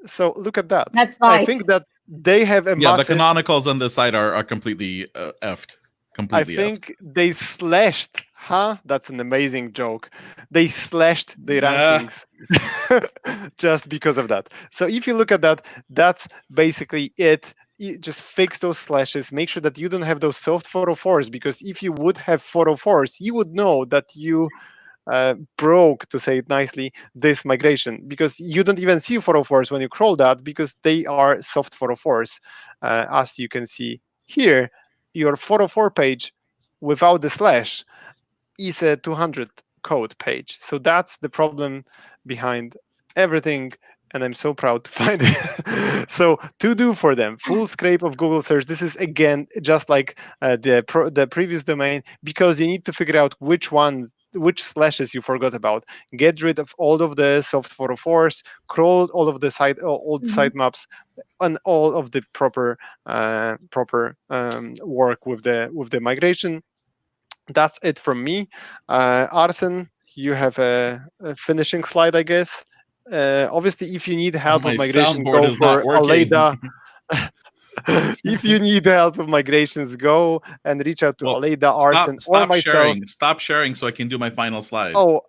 Speaker 1: So look at that.
Speaker 3: That's nice.
Speaker 1: I think that they have a
Speaker 2: massive... the canonicals on the site are completely effed. Completely
Speaker 1: I think they slashed. That's an amazing joke. They slashed the rankings just because of that. So if you look at that, that's basically it. just fix those slashes. Make sure that you don't have those soft 404s, because if you would have 404s, you would know that you broke, to say it nicely, this migration, because you don't even see 404s when you crawl that, because they are soft 404s. As you can see here, your 404 page without the slash is a 200 code page. So that's the problem behind everything, and I'm so proud to find it. So to do for them, full scrape of Google search. This is again just like the previous domain, because you need to figure out which slashes you forgot about. Get rid of all of the soft 404s, crawl all of the old sitemaps, and all of the proper work with the migration. That's it from me. Arsen, you have a finishing slide, I guess. Obviously, if you need help with
Speaker 2: My
Speaker 1: migration,
Speaker 2: soundboard
Speaker 1: go
Speaker 2: is not
Speaker 1: for
Speaker 2: working.
Speaker 1: Aleyda. If you need help with migrations, go and reach out to
Speaker 2: Well,
Speaker 1: Aleyda, Arsen, or
Speaker 2: stop
Speaker 1: myself.
Speaker 2: sharing. Stop sharing so I can do my final slide.
Speaker 1: Oh,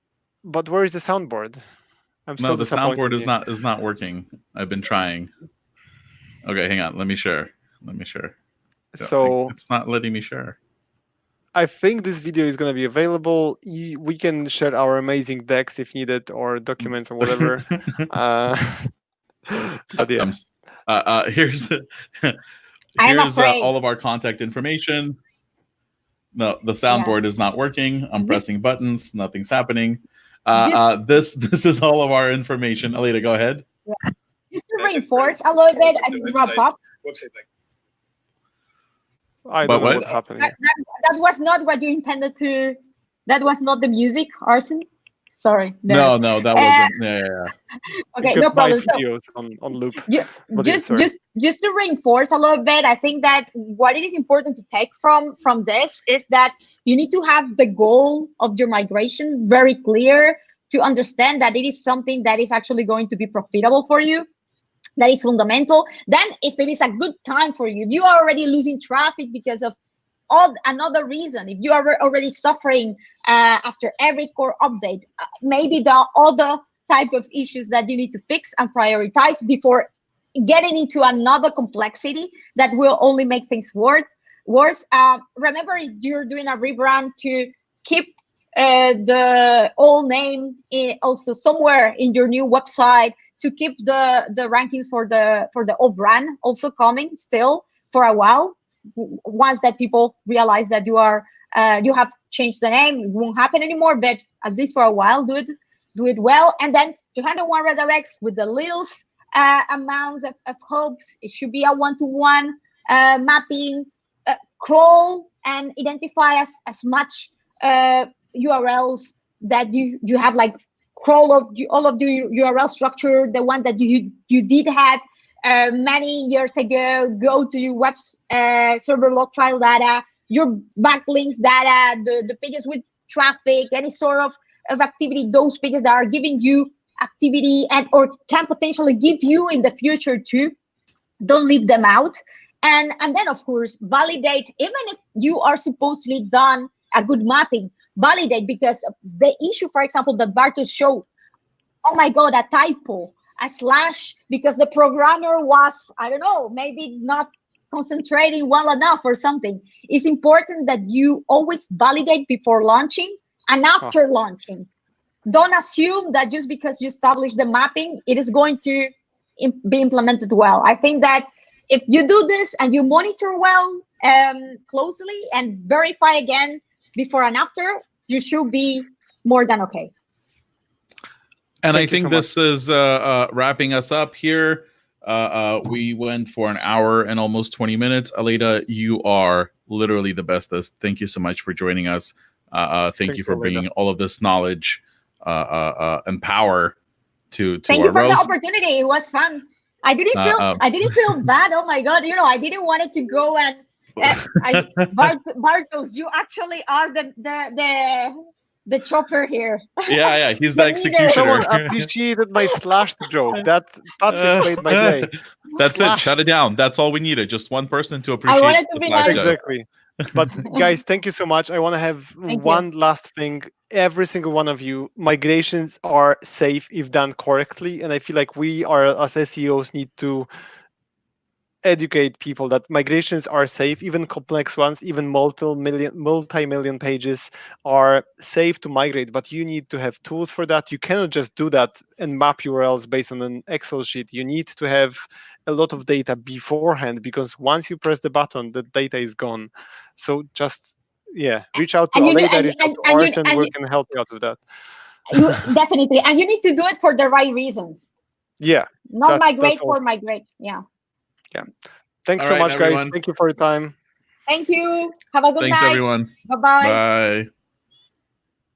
Speaker 1: but where is the soundboard? I'm
Speaker 2: No,
Speaker 1: so
Speaker 2: the
Speaker 1: disappointed
Speaker 2: soundboard
Speaker 1: in you.
Speaker 2: is not working. I've been trying. Okay, hang on. Let me share.
Speaker 1: So
Speaker 2: It's not letting me share.
Speaker 1: I think this video is going to be available. We can share our amazing decks if needed, or documents or whatever. But yeah.
Speaker 2: Here's
Speaker 3: I'm afraid.
Speaker 2: all of our contact information. No, the soundboard is not working. I'm pressing buttons. Nothing's happening. This is all of our information. Aleyda, go ahead.
Speaker 3: Just to reinforce a little bit and wrap up.
Speaker 1: I don't know what happened here.
Speaker 3: That was not what you intended to. That was not the music, Arsen. Sorry.
Speaker 2: No, that wasn't. Yeah.
Speaker 3: Okay, no problem.
Speaker 1: Videos on loop.
Speaker 3: Just to reinforce a little bit, I think that what it is important to take from this is that you need to have the goal of your migration very clear, to understand that it is something that is actually going to be profitable for you. That is fundamental. Then if it is a good time for you, if you are already losing traffic because of another reason, if you are already suffering after every core update, maybe there are other type of issues that you need to fix and prioritize before getting into another complexity that will only make things worse. Remember, if you're doing a rebrand, to keep the old name also somewhere in your new website, to keep the rankings for the old brand also coming still for a while. Once that people realize that you have changed the name, it won't happen anymore, but at least for a while, do it well. And then to handle one redirects with the little amounts of hooks, it should be a one-to-one mapping. Crawl and identify as much URLs that you have, like crawl of all of the URL structure, the one that you did have many years ago. Go to your web server log file data, your backlinks data, the pages with traffic, any sort of activity, those pages that are giving you activity and or can potentially give you in the future too. Don't leave them out. And then, of course, validate. Even if you are supposedly done a good mapping, validate, because the issue, for example, that Bartosz showed, oh my God, a typo, a slash, because the programmer was, I don't know, maybe not concentrating well enough or something. It's important that you always validate before launching and after launching. Don't assume that just because you establish the mapping, it is going to be implemented well. I think that if you do this and you monitor well, closely, and verify again before and after, you should be more than okay.
Speaker 2: And I think this is wrapping us up here. We went for an hour and almost 20 minutes. Aleyda, you are literally the bestest. Thank you so much for joining us. Thank you for bringing all of this knowledge and power to
Speaker 3: Thank
Speaker 2: our
Speaker 3: you for
Speaker 2: roast.
Speaker 3: the opportunity. It was fun. I didn't feel bad. Oh my God! I didn't want it to go and Bartosz, you actually are the chopper here.
Speaker 2: Yeah, he's the executioner.
Speaker 1: Someone appreciated my slashed joke. That Patrick made my day.
Speaker 2: That's it. Shut it down. That's all we needed. Just one person to appreciate.
Speaker 3: I wanted to be nice.
Speaker 1: Exactly. But guys, thank you so much. I want to have one last thing. Every single one of you, migrations are safe if done correctly, and I feel like we are as SEOs need to educate people that migrations are safe, even complex ones, even multi-million pages are safe to migrate, but you need to have tools for that. You cannot just do that and map URLs based on an Excel sheet. You need to have a lot of data beforehand, because once you press the button, the data is gone. So just, yeah, reach out to
Speaker 3: And you need
Speaker 1: Aleyda, reach out to
Speaker 3: and
Speaker 1: Arsen. We can help you out with that.
Speaker 3: you definitely, and you need to do it for the right reasons.
Speaker 1: Yeah,
Speaker 3: Not
Speaker 1: that's
Speaker 3: migrate for
Speaker 1: awesome.
Speaker 3: migrate. Yeah.
Speaker 1: Yeah. Thanks
Speaker 2: All
Speaker 1: so
Speaker 2: right,
Speaker 1: much, guys.
Speaker 2: everyone.
Speaker 1: Thank you for your time.
Speaker 3: Thank you. Have a good
Speaker 2: Thanks,
Speaker 3: night.
Speaker 2: everyone.
Speaker 3: Bye bye.
Speaker 2: Bye.